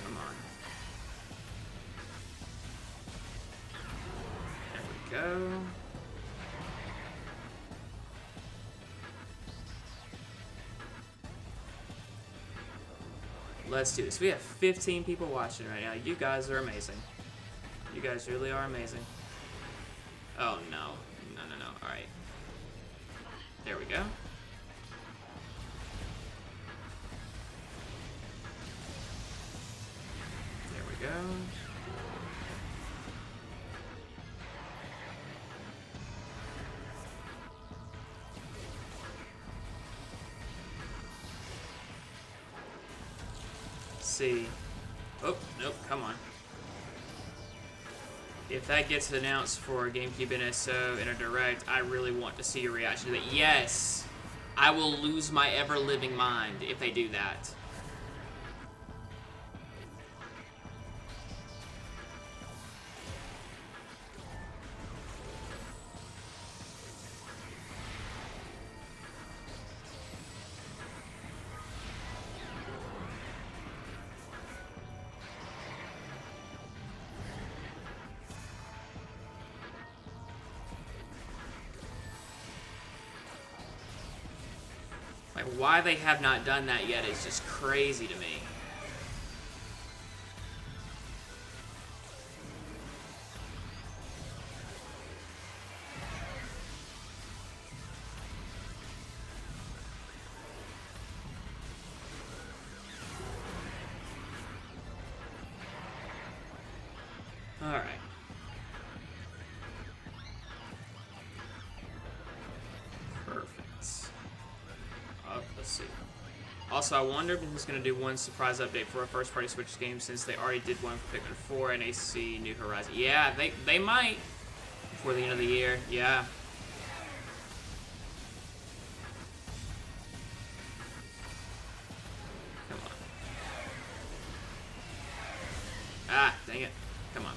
Come on. There we go. Let's do this. We have 15 people watching right now. You guys are amazing. You guys really are amazing. Oh, no. No, no, no. All right. There we go. There we go. See. Oh, nope, come on. If that gets announced for GameCube NSO in a Direct, I really want to see your reaction to that. Yes! I will lose my ever-living mind if they do that. Like, why they have not done that yet is just crazy to me. All right. Let's see. Also, I wonder if he's going to do one surprise update for a first-party Switch game since they already did one for Pikmin 4 and AC New Horizons. Yeah, they might before the end of the year. Yeah. Come on. Ah, dang it. Come on.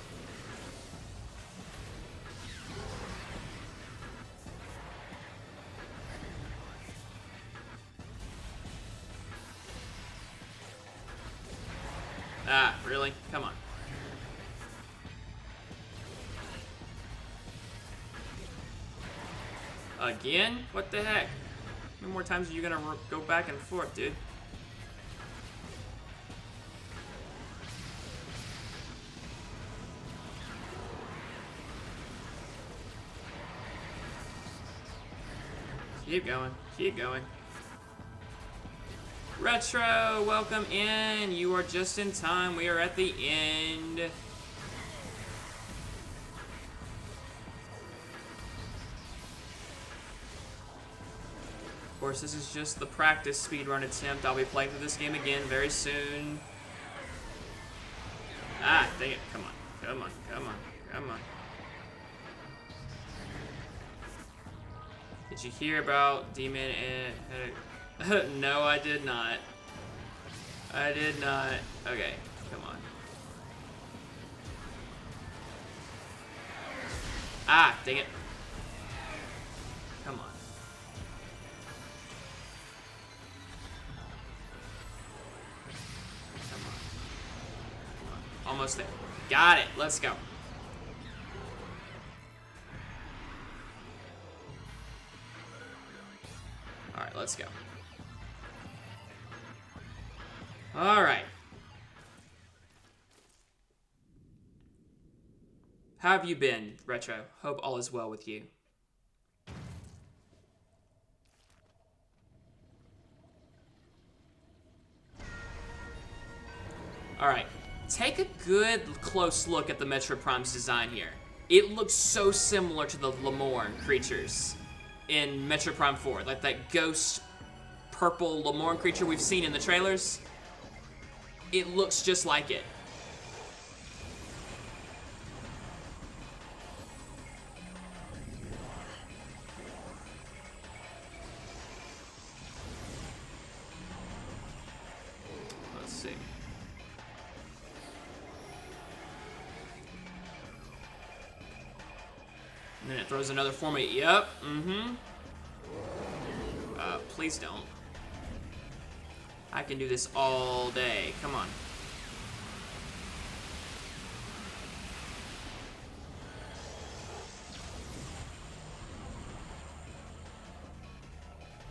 Ah, really? Come on. Again? What the heck? How many more times are you gonna go back and forth, dude? Keep going. Keep going. Retro, welcome in. You are just in time. We are at the end. Of course, this is just the practice speedrun attempt. I'll be playing through this game again very soon. Ah, dang it. Come on. Come on. Come on. Come on. Did you hear about Demon and... No, I did not. I did not. Okay, come on. Ah, dang it. Come on. Come on. Come on. Almost there. Got it. Let's go. All right, let's go. All right. How have you been, Retro? Hope all is well with you. All right. Take a good close look at the Metroid Prime's design here. It looks so similar to the Lemorne creatures in Metroid Prime 4. Like that ghost purple Lemorne creature we've seen in the trailers. It looks just like it. And it throws another for me. Yep. Mm-hmm. Please don't. I can do this all day. Come on.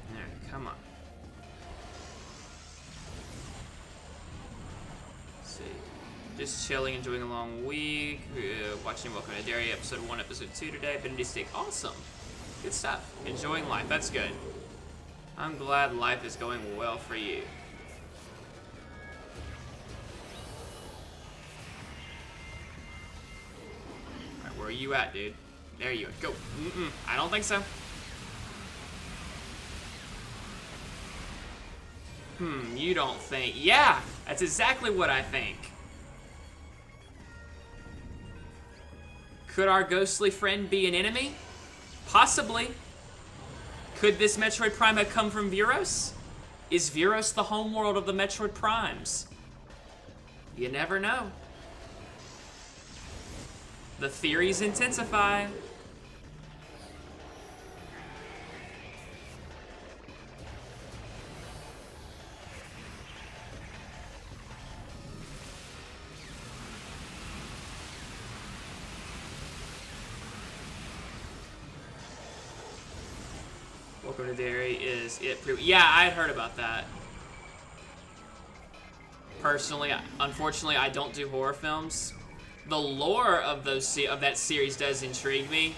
Alright, come on. Let's see. Just chilling, enjoying a long week. Watching Welcome to Dairy, episode 1, episode 2 today. Bendy steak. Awesome. Good stuff. Enjoying life. That's good. I'm glad life is going well for you. Alright, where are you at, dude? There you go. I don't think so. You don't think. Yeah, that's exactly what I think. Could our ghostly friend be an enemy? Possibly. Could this Metroid Prime have come from Viros? Is Viros the homeworld of the Metroid Primes? You never know. The theories intensify. Welcome to Dairy is it. Yeah, I had heard about that. Personally, unfortunately, I don't do horror films. The lore of that series does intrigue me,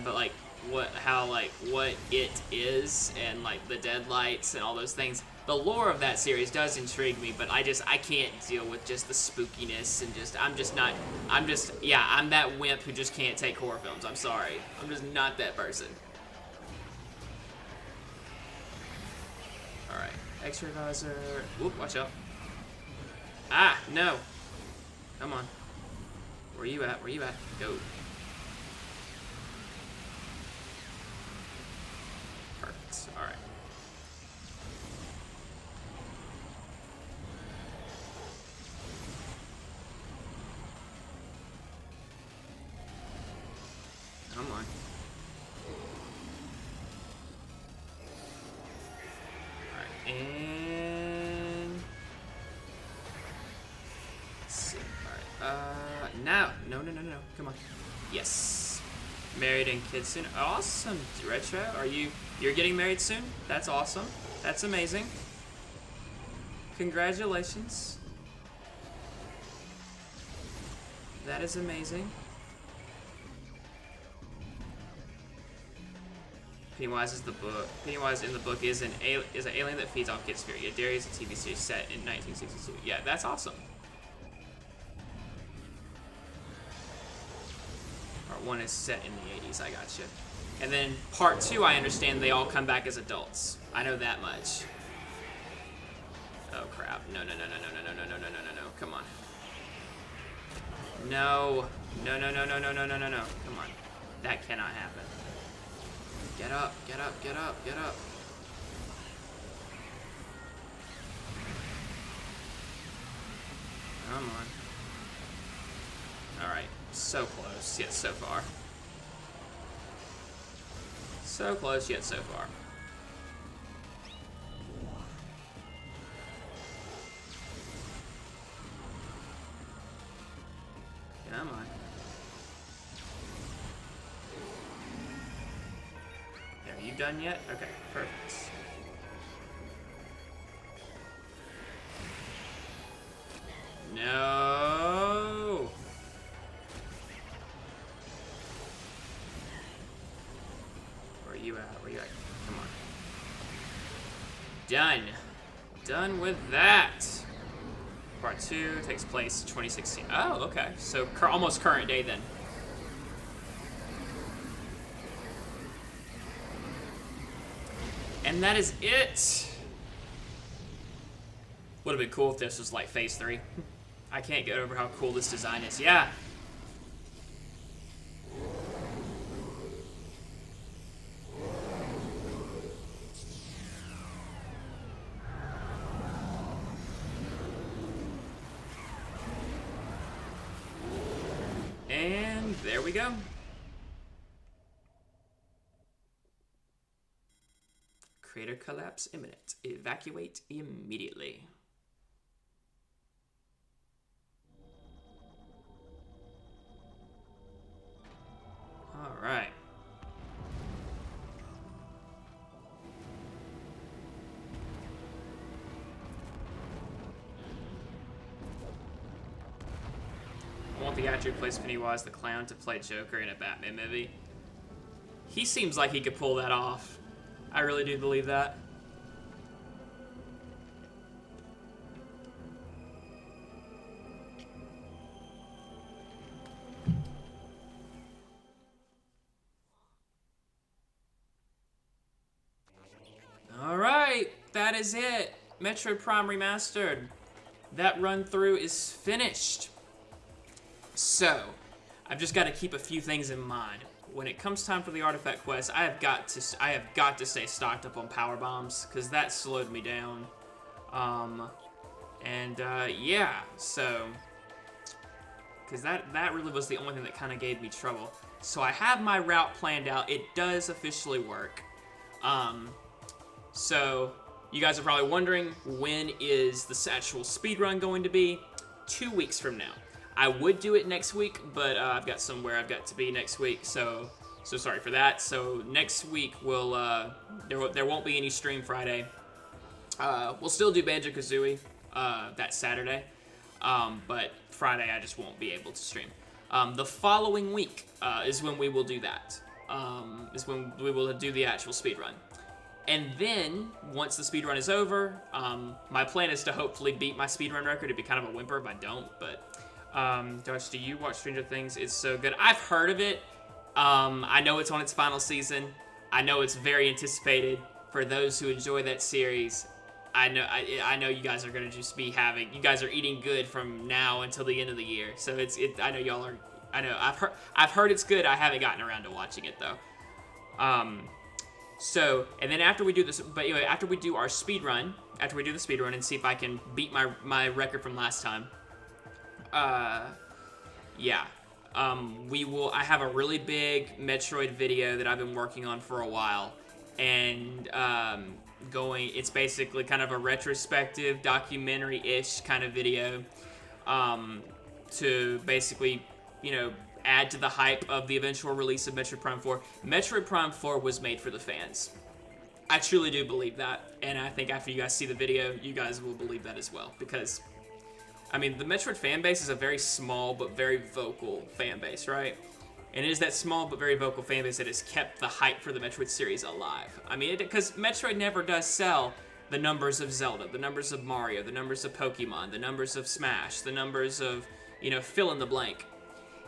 but like what it is and like the deadlights and all those things. The lore of that series does intrigue me, but I can't deal with just the spookiness and I'm that wimp who just can't take horror films. I'm sorry, I'm just not that person. Alright, X-ray visor. Whoop, watch out. Ah, no. Come on. Where you at? Where you at? Go. Perfect. Alright. Come on. And let's see. Alright. No. Come on. Yes. Married and kids soon. Awesome, Retro. You're getting married soon? That's awesome. That's amazing. Congratulations. That is amazing. Pennywise is the book. Pennywise in the book is an alien that feeds off kids' fear. Yeah, Dairy is a TV series set in 1962. Yeah, that's awesome. Part 1 is set in the 80s. I gotcha. And then part 2, I understand they all come back as adults. I know that much. Oh crap! No! Come on. No! Come on. That cannot happen. Get up. Come on. Alright, so close, yet so far. So close, yet so far. Come on. Are you done yet? Okay, perfect. No. Where are you at? Come on. Done. Done with that. Part 2 takes place 2016. Oh, okay. So almost current day then. And that is it. Would have been cool if this was like phase 3. I can't get over how cool this design is. Yeah. And there we go. Crater collapse imminent. Evacuate immediately. Alright. I want the actor who plays Pennywise the Clown to play Joker in a Batman movie. He seems like he could pull that off. I really do believe that. Alright, that is it. Metroid Prime Remastered. That run through is finished. So, I've just got to keep a few things in mind. When it comes time for the artifact quest, I have got to stay stocked up on power bombs because that slowed me down. Yeah, so because that really was the only thing that kind of gave me trouble. So I have my route planned out. It does officially work. So you guys are probably wondering, when is the actual speedrun going to be? 2 weeks from now. I would do it next week, but I've got somewhere I've got to be next week, so sorry for that. So next week we'll there won't be any stream Friday. We'll still do Banjo-Kazooie that Saturday, but Friday I just won't be able to stream. The following week is when we will do that. Is when we will do the actual speedrun. And then, once the speedrun is over, my plan is to hopefully beat my speedrun record. It'd be kind of a whimper if I don't, but Josh, do you watch Stranger Things? It's so good. I've heard of it. I know it's on its final season. I know it's very anticipated for those who enjoy that series. I know you guys are gonna just be you guys are eating good from now until the end of the year. So I know y'all are. I know I've heard it's good. I haven't gotten around to watching it though. So, and then after we do this, but anyway, after we do our speedrun, after we do the speedrun and see if I can beat my record from last time, yeah, I have a really big Metroid video that I've been working on for a while, and, it's basically kind of a retrospective, documentary-ish kind of video, to basically, add to the hype of the eventual release of Metroid Prime 4. Metroid Prime 4 was made for the fans. I truly do believe that, and I think after you guys see the video, you guys will believe that as well, because, I mean, the Metroid fan base is a very small but very vocal fan base, right? And it is that small but very vocal fan base that has kept the hype for the Metroid series alive. I mean, because Metroid never does sell the numbers of Zelda, the numbers of Mario, the numbers of Pokemon, the numbers of Smash, the numbers of, fill in the blank.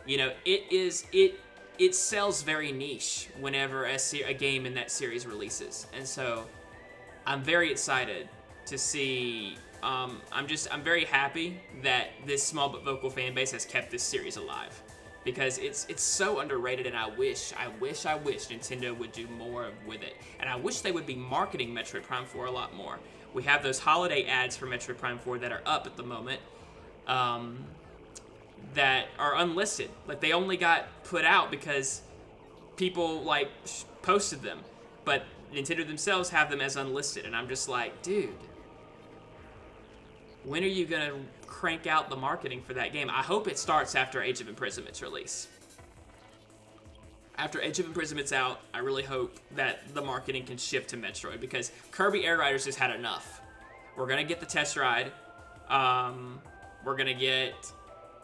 It sells very niche whenever a game in that series releases. And so I'm very excited to see, I'm very happy that this small but vocal fan base has kept this series alive. Because it's so underrated, and I wish Nintendo would do more with it. And I wish they would be marketing Metroid Prime 4 a lot more. We have those holiday ads for Metroid Prime 4 that are up at the moment. That are unlisted. Like, they only got put out because people, posted them. But Nintendo themselves have them as unlisted, and I'm just like, dude, when are you gonna crank out the marketing for that game? I hope it starts after Age of Imprisonment's release. After Age of Imprisonment's out, I really hope that the marketing can shift to Metroid, because Kirby Air Riders has had enough. We're gonna get the test ride.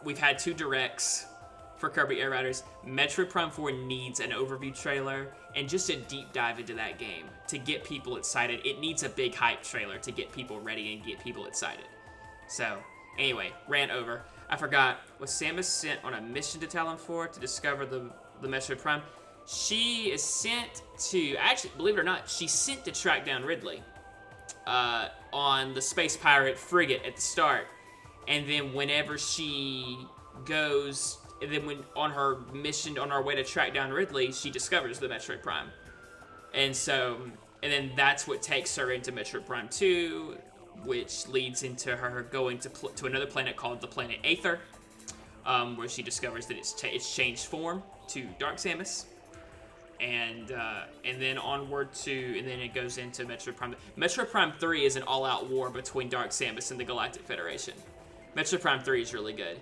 We've had 2 directs for Kirby Air Riders. Metroid Prime 4 needs an overview trailer and just a deep dive into that game to get people excited. It needs a big hype trailer to get people ready and get people excited. So, anyway, rant over. I forgot, was Samus sent on a mission to Talon 4 to discover the Metroid Prime? She is sent to, actually, believe it or not, she's sent to track down Ridley on the Space Pirate frigate at the start. And then whenever she goes, and then when on her mission, on our way to track down Ridley, she discovers the Metroid Prime. And then that's what takes her into Metroid Prime 2, which leads into her going to another planet called the planet Aether, where she discovers that it's changed form to Dark Samus. and then onward to, and then it goes into Metroid Prime. Metroid Prime 3 is an all-out war between Dark Samus and the Galactic Federation. Metroid Prime 3 is really good.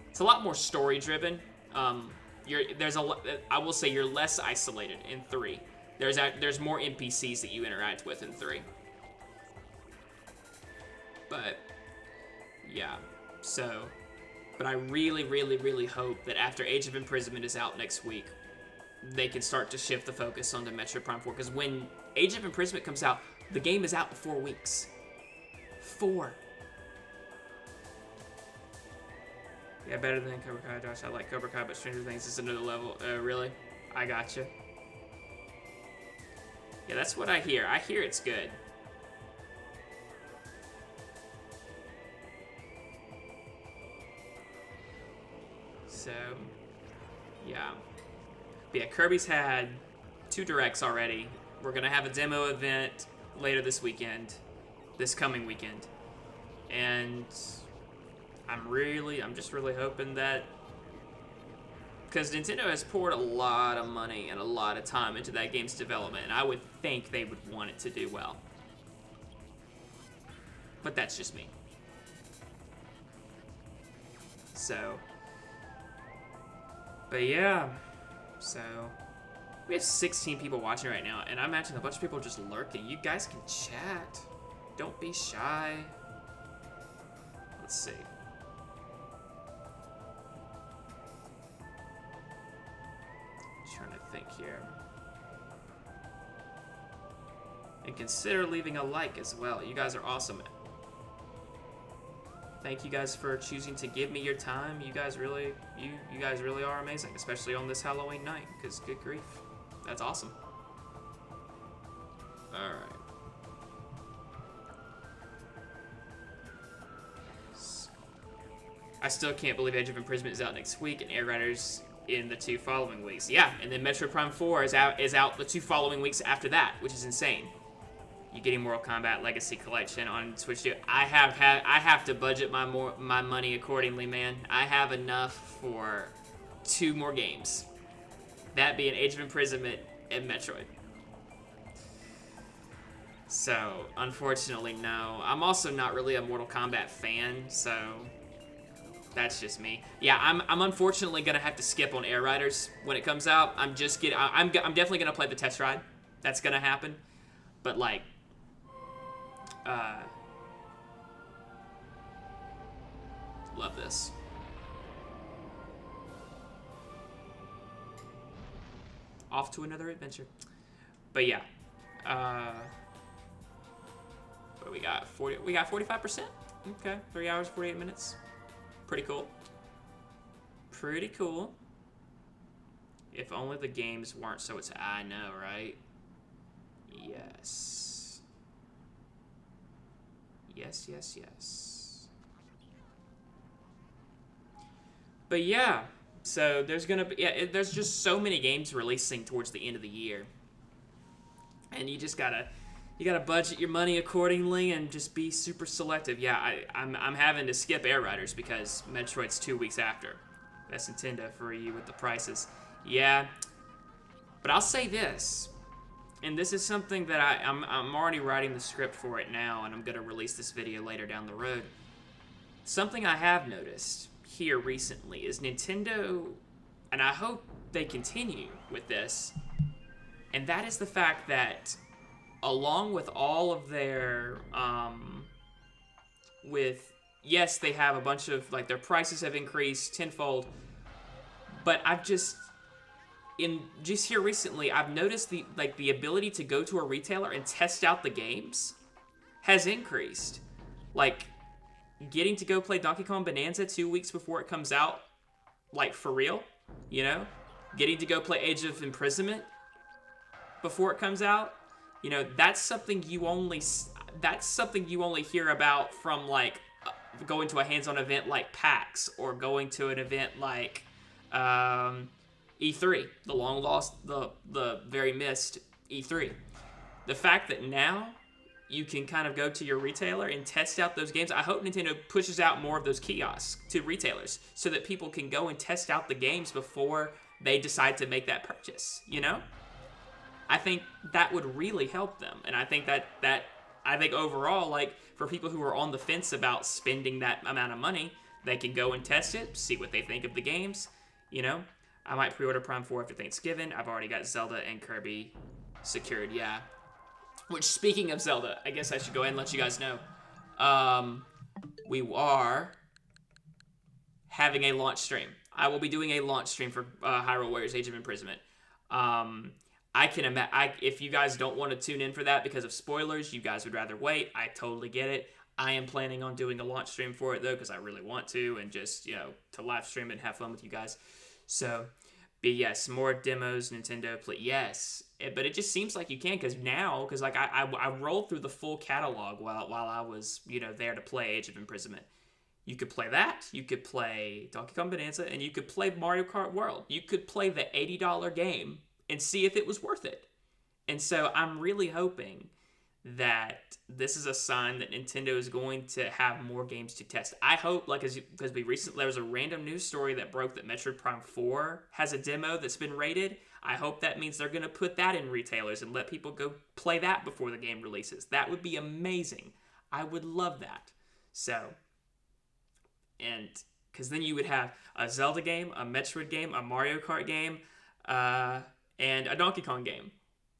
It's a lot more story-driven. I will say you're less isolated in 3. There's more NPCs that you interact with in 3. But yeah, but I really, really, really hope that after Age of Imprisonment is out next week, they can start to shift the focus onto Metroid Prime 4. Because when Age of Imprisonment comes out, the game is out in 4 weeks. 4. Yeah, better than Cobra Kai, Josh. I like Cobra Kai, but Stranger Things is another level. Really? I gotcha. Yeah, that's what I hear. I hear it's good. So, yeah. But yeah, Kirby's had 2 directs already. We're going to have a demo event later this coming weekend. And I'm just really hoping that, because Nintendo has poured a lot of money and a lot of time into that game's development, and I would think they would want it to do well. But that's just me. So, but yeah, so we have 16 people watching right now, and I imagine a bunch of people just lurking. You guys can chat. Don't be shy. Let's see. Trying to think here. And consider leaving a like as well. You guys are awesome. Thank you guys for choosing to give me your time. You guys really, you guys really are amazing, especially on this Halloween night, because good grief. That's awesome. All right. I still can't believe Age of Imprisonment is out next week and Air Riders in the 2 following weeks. Yeah, and then Metroid Prime 4 is out the 2 following weeks after that, which is insane. You're getting Mortal Kombat Legacy Collection on Switch 2. I have to budget my money accordingly, man. I have enough for 2 more games. That being Age of Imprisonment and Metroid. So, unfortunately, no. I'm also not really a Mortal Kombat fan, so that's just me. Yeah, I'm unfortunately gonna have to skip on Air Riders when it comes out. I'm definitely gonna play the test ride. That's gonna happen. But like, love this. Off to another adventure. But yeah, what we got? 40. We got 45%. Okay, 3 hours 48 minutes. Pretty cool. Pretty cool. If only the games weren't so it's... I know, right? Yes. Yes, yes, yes. But yeah, so there's gonna be... Yeah, there's just so many games releasing towards the end of the year. And you just gotta... You gotta budget your money accordingly and just be super selective. Yeah, I'm having to skip Air Riders because Metroid's 2 weeks after. That's Nintendo for you with the prices. Yeah, but I'll say this, and this is something that I'm already writing the script for it now, and I'm gonna release this video later down the road. Something I have noticed here recently is Nintendo, and I hope they continue with this, and that is the fact that along with all of their, yes, they have a bunch of, like, their prices have increased tenfold, but I've just here recently, I've noticed the ability to go to a retailer and test out the games has increased. Like, getting to go play Donkey Kong Bonanza 2 weeks before it comes out, like, for real, you know? Getting to go play Age of Imprisonment before it comes out. You know, that's something you only hear about from, like, going to a hands-on event like PAX or going to an event like E3, the long-lost, the very missed E3. The fact that now you can kind of go to your retailer and test out those games. I hope Nintendo pushes out more of those kiosks to retailers so that people can go and test out the games before they decide to make that purchase, you know? I think that would really help them. And I think overall, like for people who are on the fence about spending that amount of money, they can go and test it, see what they think of the games. You know, I might pre-order Prime 4 after Thanksgiving. I've already got Zelda and Kirby secured. Yeah. Which, speaking of Zelda, I guess I should go ahead and let you guys know. We are having a launch stream. I will be doing a launch stream for Hyrule Warriors Age of Imprisonment. I can imagine, if you guys don't want to tune in for that because of spoilers, you guys would rather wait. I totally get it. I am planning on doing a launch stream for it though, because I really want to, and just, to live stream and have fun with you guys. So, but yes, more demos, Nintendo play. Yes, but it just seems like you can, because like I rolled through the full catalog while I was there to play Age of Imprisonment. You could play that, you could play Donkey Kong Bonanza, and you could play Mario Kart World. You could play the $80 game and see if it was worth it. And so I'm really hoping that this is a sign that Nintendo is going to have more games to test. I hope, like, because there was a random news story that broke that Metroid Prime 4 has a demo that's been rated. I hope that means they're going to put that in retailers and let people go play that before the game releases. That would be amazing. I would love that. So, and because then you would have a Zelda game, a Metroid game, a Mario Kart game, and a Donkey Kong game.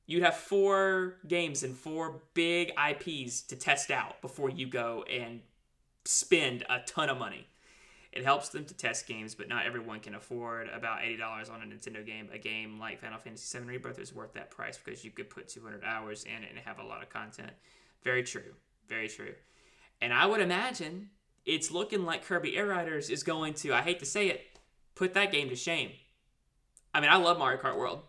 You'd have 4 games and 4 big IPs to test out before you go and spend a ton of money. It helps them to test games, but not everyone can afford about $80 on a Nintendo game. A game like Final Fantasy VII Rebirth is worth that price because you could put 200 hours in it and have a lot of content. Very true. Very true. And I would imagine it's looking like Kirby Air Riders is going to, I hate to say it, put that game to shame. I mean, I love Mario Kart World.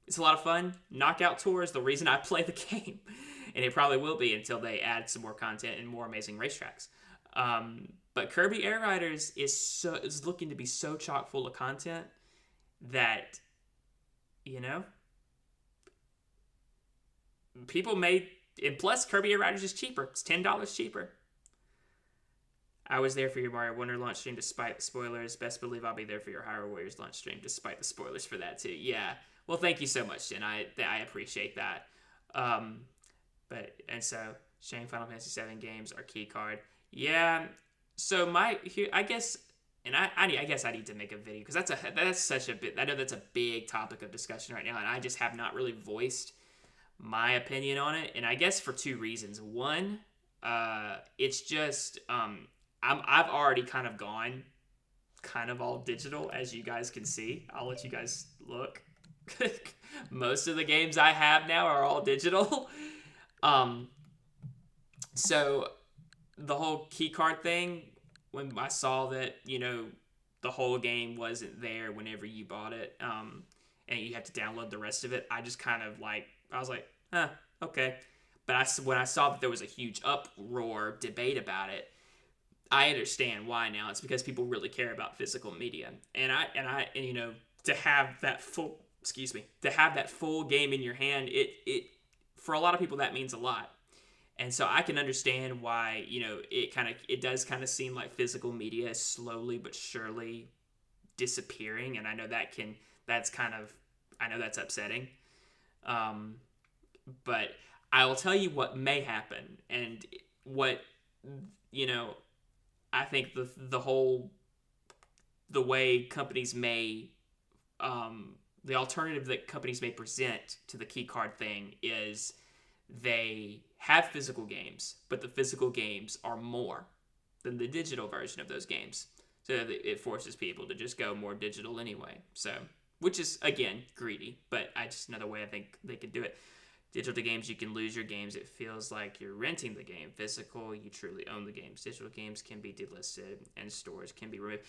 It's a lot of fun. Knockout Tour is the reason I play the game. And it probably will be until they add some more content and more amazing racetracks. But Kirby Air Riders is looking to be so chock full of content that, people may... And plus, Kirby Air Riders is cheaper. It's $10 cheaper. I was there for your Mario Wonder launch stream despite the spoilers. Best believe I'll be there for your Hyrule Warriors launch stream despite the spoilers for that too. Yeah. Well, thank you so much, Jen. I appreciate that. So sharing Final Fantasy VII games are key card. Yeah. So I guess I need to make a video because that's such a bit. I know that's a big topic of discussion right now, and I just have not really voiced my opinion on it. And I guess for 2 reasons. One, it's just I've already kind of gone kind of all digital, as you guys can see. I'll let you guys look. Most of the games I have now are all digital. So the whole keycard thing, when I saw that, the whole game wasn't there whenever you bought it, and you have to download the rest of it, I just kind of I was like, okay. But when I saw that there was a huge uproar debate about it, I understand why now. It's because people really care about physical media, and to have that full game in your hand, it for a lot of people that means a lot. And so I can understand why, it does kind of seem like physical media is slowly but surely disappearing, and I know that's upsetting. But I will tell you what may happen, and what, I think the way companies may, the alternative that companies may present to the keycard thing is they have physical games, but the physical games are more than the digital version of those games. So it forces people to just go more digital anyway. So, which is, again, greedy, but just another way I think they could do it. Digital games, you can lose your games. It feels like you're renting the game. Physical, you truly own the games. Digital games can be delisted and stores can be removed.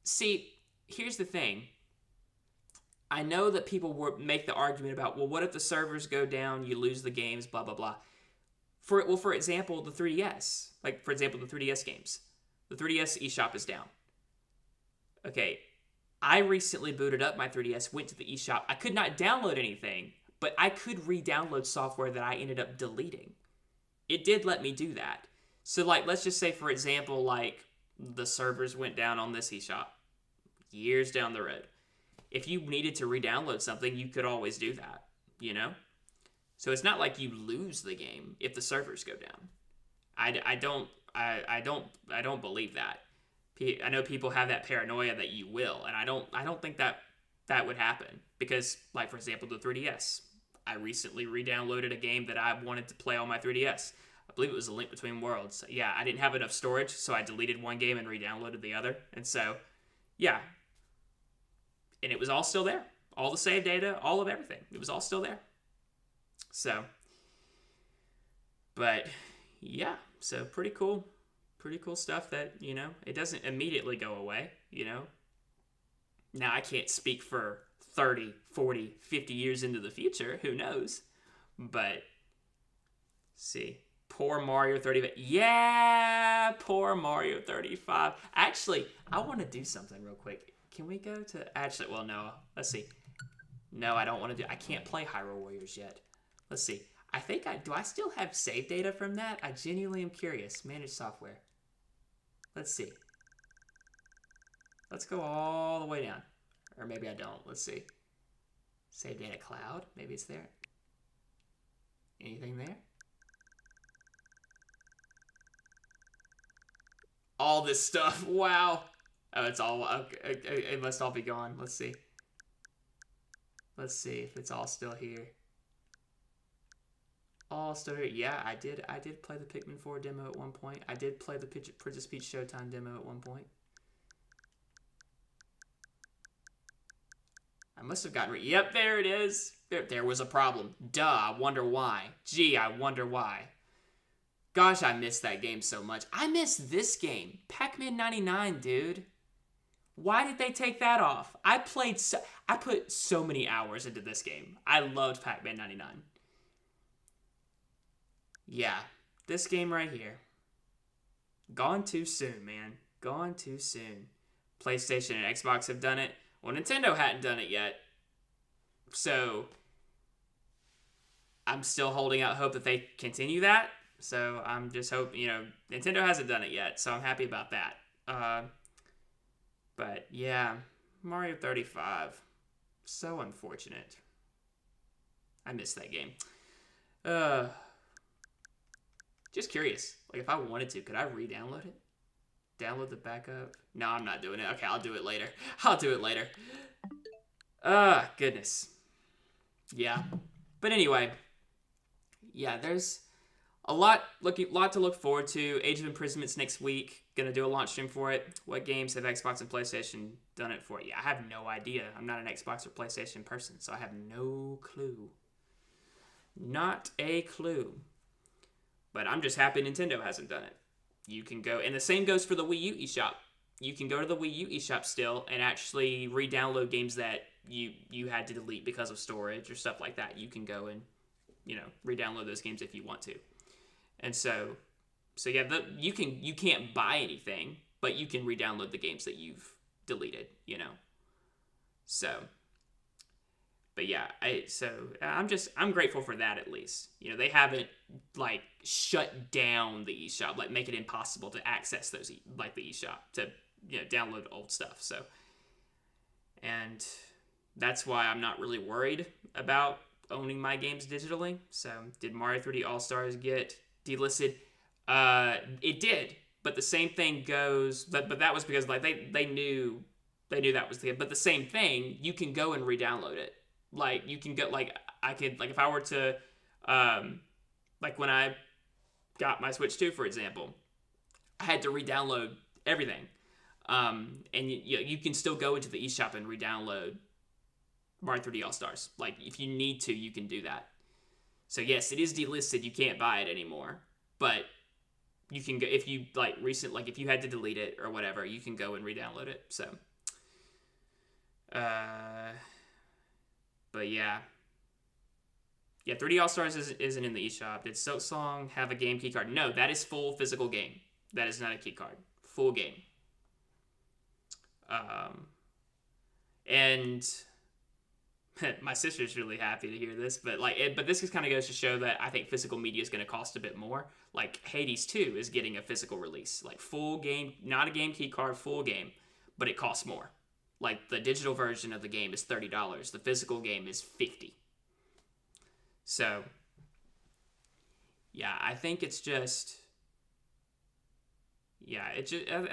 See, here's the thing. I know that people make the argument about, well, what if the servers go down, you lose the games, blah, blah, blah. For example, the 3DS. The 3DS games. The 3DS eShop is down. Okay, I recently booted up my 3DS, went to the eShop. I could not download anything, but I could re-download software that I ended up deleting. It did let me do that. So, let's just say, for example, the servers went down on this eShop years down the road. If you needed to re-download something, you could always do that, So it's not like you lose the game if the servers go down. I don't believe that. I know people have that paranoia that you will, and I don't think that would happen because, like for example, the 3DS. I recently re-downloaded a game that I wanted to play on my 3DS. I believe it was A Link Between Worlds. Yeah, I didn't have enough storage, so I deleted one game and re-downloaded the other. And so, yeah. And it was all still there. All the save data, all of everything. It was all still there. So, but yeah, so pretty cool stuff that, it doesn't immediately go away, Now, I can't speak for 30, 40, 50 years into the future. Who knows? But, see. Poor Mario 35. Yeah, poor Mario 35. Actually, I want to do something real quick. Can we go to... Actually, well, no. Let's see. No, I don't want to do... I can't play Hyrule Warriors yet. Let's see. I think do I still have save data from that? I genuinely am curious. Manage software. Let's see. Let's go all the way down. Or maybe I don't. Let's see. Save data cloud. Maybe it's there. Anything there? All this stuff. Wow. Oh, it's all... Okay, it must all be gone. Let's see. Let's see if it's all still here. All still here. Yeah, I did play the Pikmin 4 demo at one point. I did play the Princess Peach Showtime demo at one point. I must have gotten... Yep, there it is. There was a problem. Duh, I wonder why. Gee, I wonder why. Gosh, I miss that game so much. I miss this game. Pac-Man 99, dude. Why did they take that off? I put so many hours into this game. I loved Pac-Man 99. Yeah, this game right here. Gone too soon, man. Gone too soon. PlayStation and Xbox have done it. Well, Nintendo hadn't done it yet. So, I'm still holding out hope that they continue that. So, I'm just hoping, Nintendo hasn't done it yet. So, I'm happy about that. But, yeah. Mario 35. So unfortunate. I missed that game. Just curious. Like, if I wanted to, could I re-download it? Download the backup? No, I'm not doing it. Okay, I'll do it later. I'll do it later. Goodness. Yeah. But anyway. Yeah, there's a lot to look forward to. Age of Imprisonment's next week. Gonna do a launch stream for it. What games have Xbox and PlayStation done it for? Yeah, I have no idea. I'm not an Xbox or PlayStation person, so I have no clue. Not a clue. But I'm just happy Nintendo hasn't done it. You can go, and the same goes for the Wii U eShop. You can go to the Wii U eShop still and actually re-download games that you had to delete because of storage or stuff like that. You can go and, re-download those games if you want to. And so yeah, you can't buy anything, but you can re-download the games that you've deleted, So, but yeah, I'm grateful for that at least. They haven't shut down the eShop, make it impossible to access those the eShop to download old stuff. So, and that's why I'm not really worried about owning my games digitally. So, did Mario 3D All-Stars get delisted? It did, but the same thing goes. But that was because they knew that was the. But the same thing, you can go and re-download it. You can get I could if I were to when I got my Switch 2, for example, I had to re-download everything. And you can still go into the eShop and re-download Mario 3D All-Stars. If you need to, you can do that. So yes, it is delisted. You can't buy it anymore. But you can go if you if you had to delete it or whatever, you can go and re-download it. So, but yeah. Yeah, 3D All-Stars isn't in the eShop. Did Silksong have a game keycard? No, that is full physical game. That is not a keycard. Full game. And my sister's really happy to hear this, but this just kind of goes to show that I think physical media is going to cost a bit more. Hades 2 is getting a physical release, full game, not a game keycard, full game, but it costs more. The digital version of the game is $30. The physical game is $50. So, yeah, I think it's just yeah, I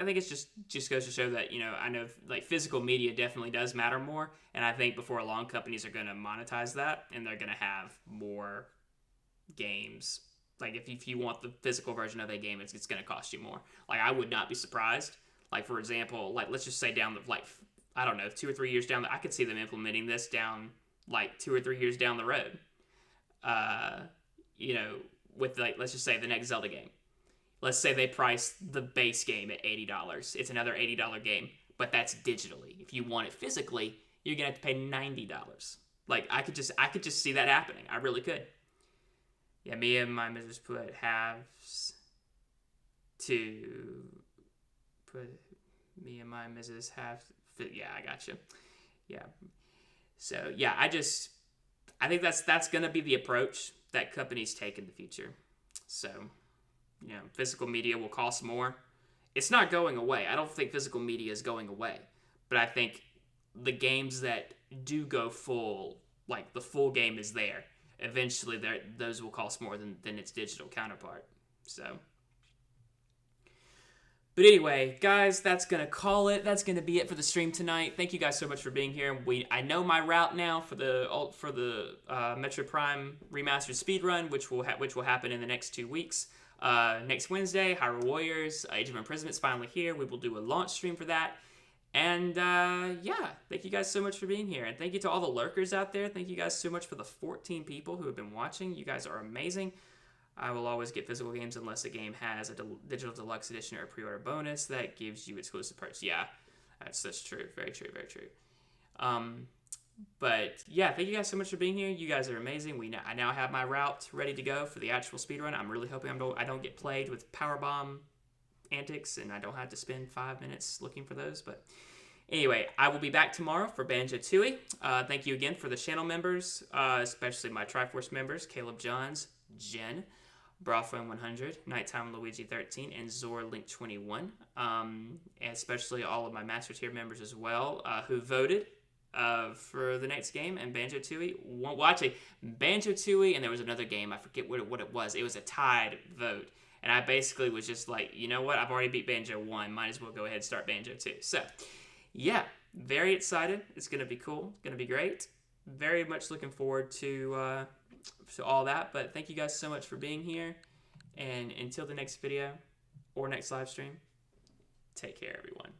think it's just goes to show that, you know, I know like physical media definitely does matter more, and I think before long companies are going to monetize that, and they're going to have more games. Like if you want the physical version of a game, it's going to cost you more. Like I would not be surprised. Like for example, like let's just say down the like I don't know 2 or 3 years down, I could see them implementing this down like 2 or 3 years down the road. Uh, you know, with like let's just say the next Zelda game. Let's say they price the base game at $80. It's another $80 game, but that's digitally. If you want it physically, you're gonna have to pay $90. Like I could just see that happening. I really could. Yeah, me and my missus put halves to put me and my missus have. Yeah, I got you. Yeah. So yeah, I think that's gonna be the approach that companies take in the future. So, you know, physical media will cost more. It's not going away. I don't think physical media is going away. But I think the games that do go full, like the full game is there, eventually those will cost more than its digital counterpart. So, but anyway, guys, that's going to call it. That's going to be it for the stream tonight. Thank you guys so much for being here. I know my route now for the Metroid Prime Remastered speedrun, which will happen in the next 2 weeks. Next Wednesday, Hyrule Warriors, Age of Imprisonment is finally here. We will do a launch stream for that. And yeah, thank you guys so much for being here. And thank you to all the lurkers out there. Thank you guys so much for the 14 people who have been watching. You guys are amazing. I will always get physical games unless a game has a digital deluxe edition or a pre-order bonus that gives you exclusive perks. Yeah, that's true. Very true. Very true. But yeah, thank you guys so much for being here. You guys are amazing. I now have my route ready to go for the actual speedrun. I'm really hoping I don't get played with powerbomb antics and I don't have to spend 5 minutes looking for those. But anyway, I will be back tomorrow for Banjo-Tooie. Thank you again for the channel members, especially my Triforce members, Caleb Johns, Jen, Brafwin100, Nighttime Luigi 13, and Zor Link 21. And especially all of my Master Tier members as well, who voted for the next game, and Banjo-Tooie. Well, actually, Banjo-Tooie, and there was another game. I forget what it was. It was a tied vote. And I basically was just like, you know what? I've already beat Banjo 1. Might as well go ahead and start Banjo 2. So, yeah, very excited. It's going to be cool. It's going to be great. Very much looking forward to all that. But thank you guys so much for being here. And until the next video or next live stream, take care, everyone.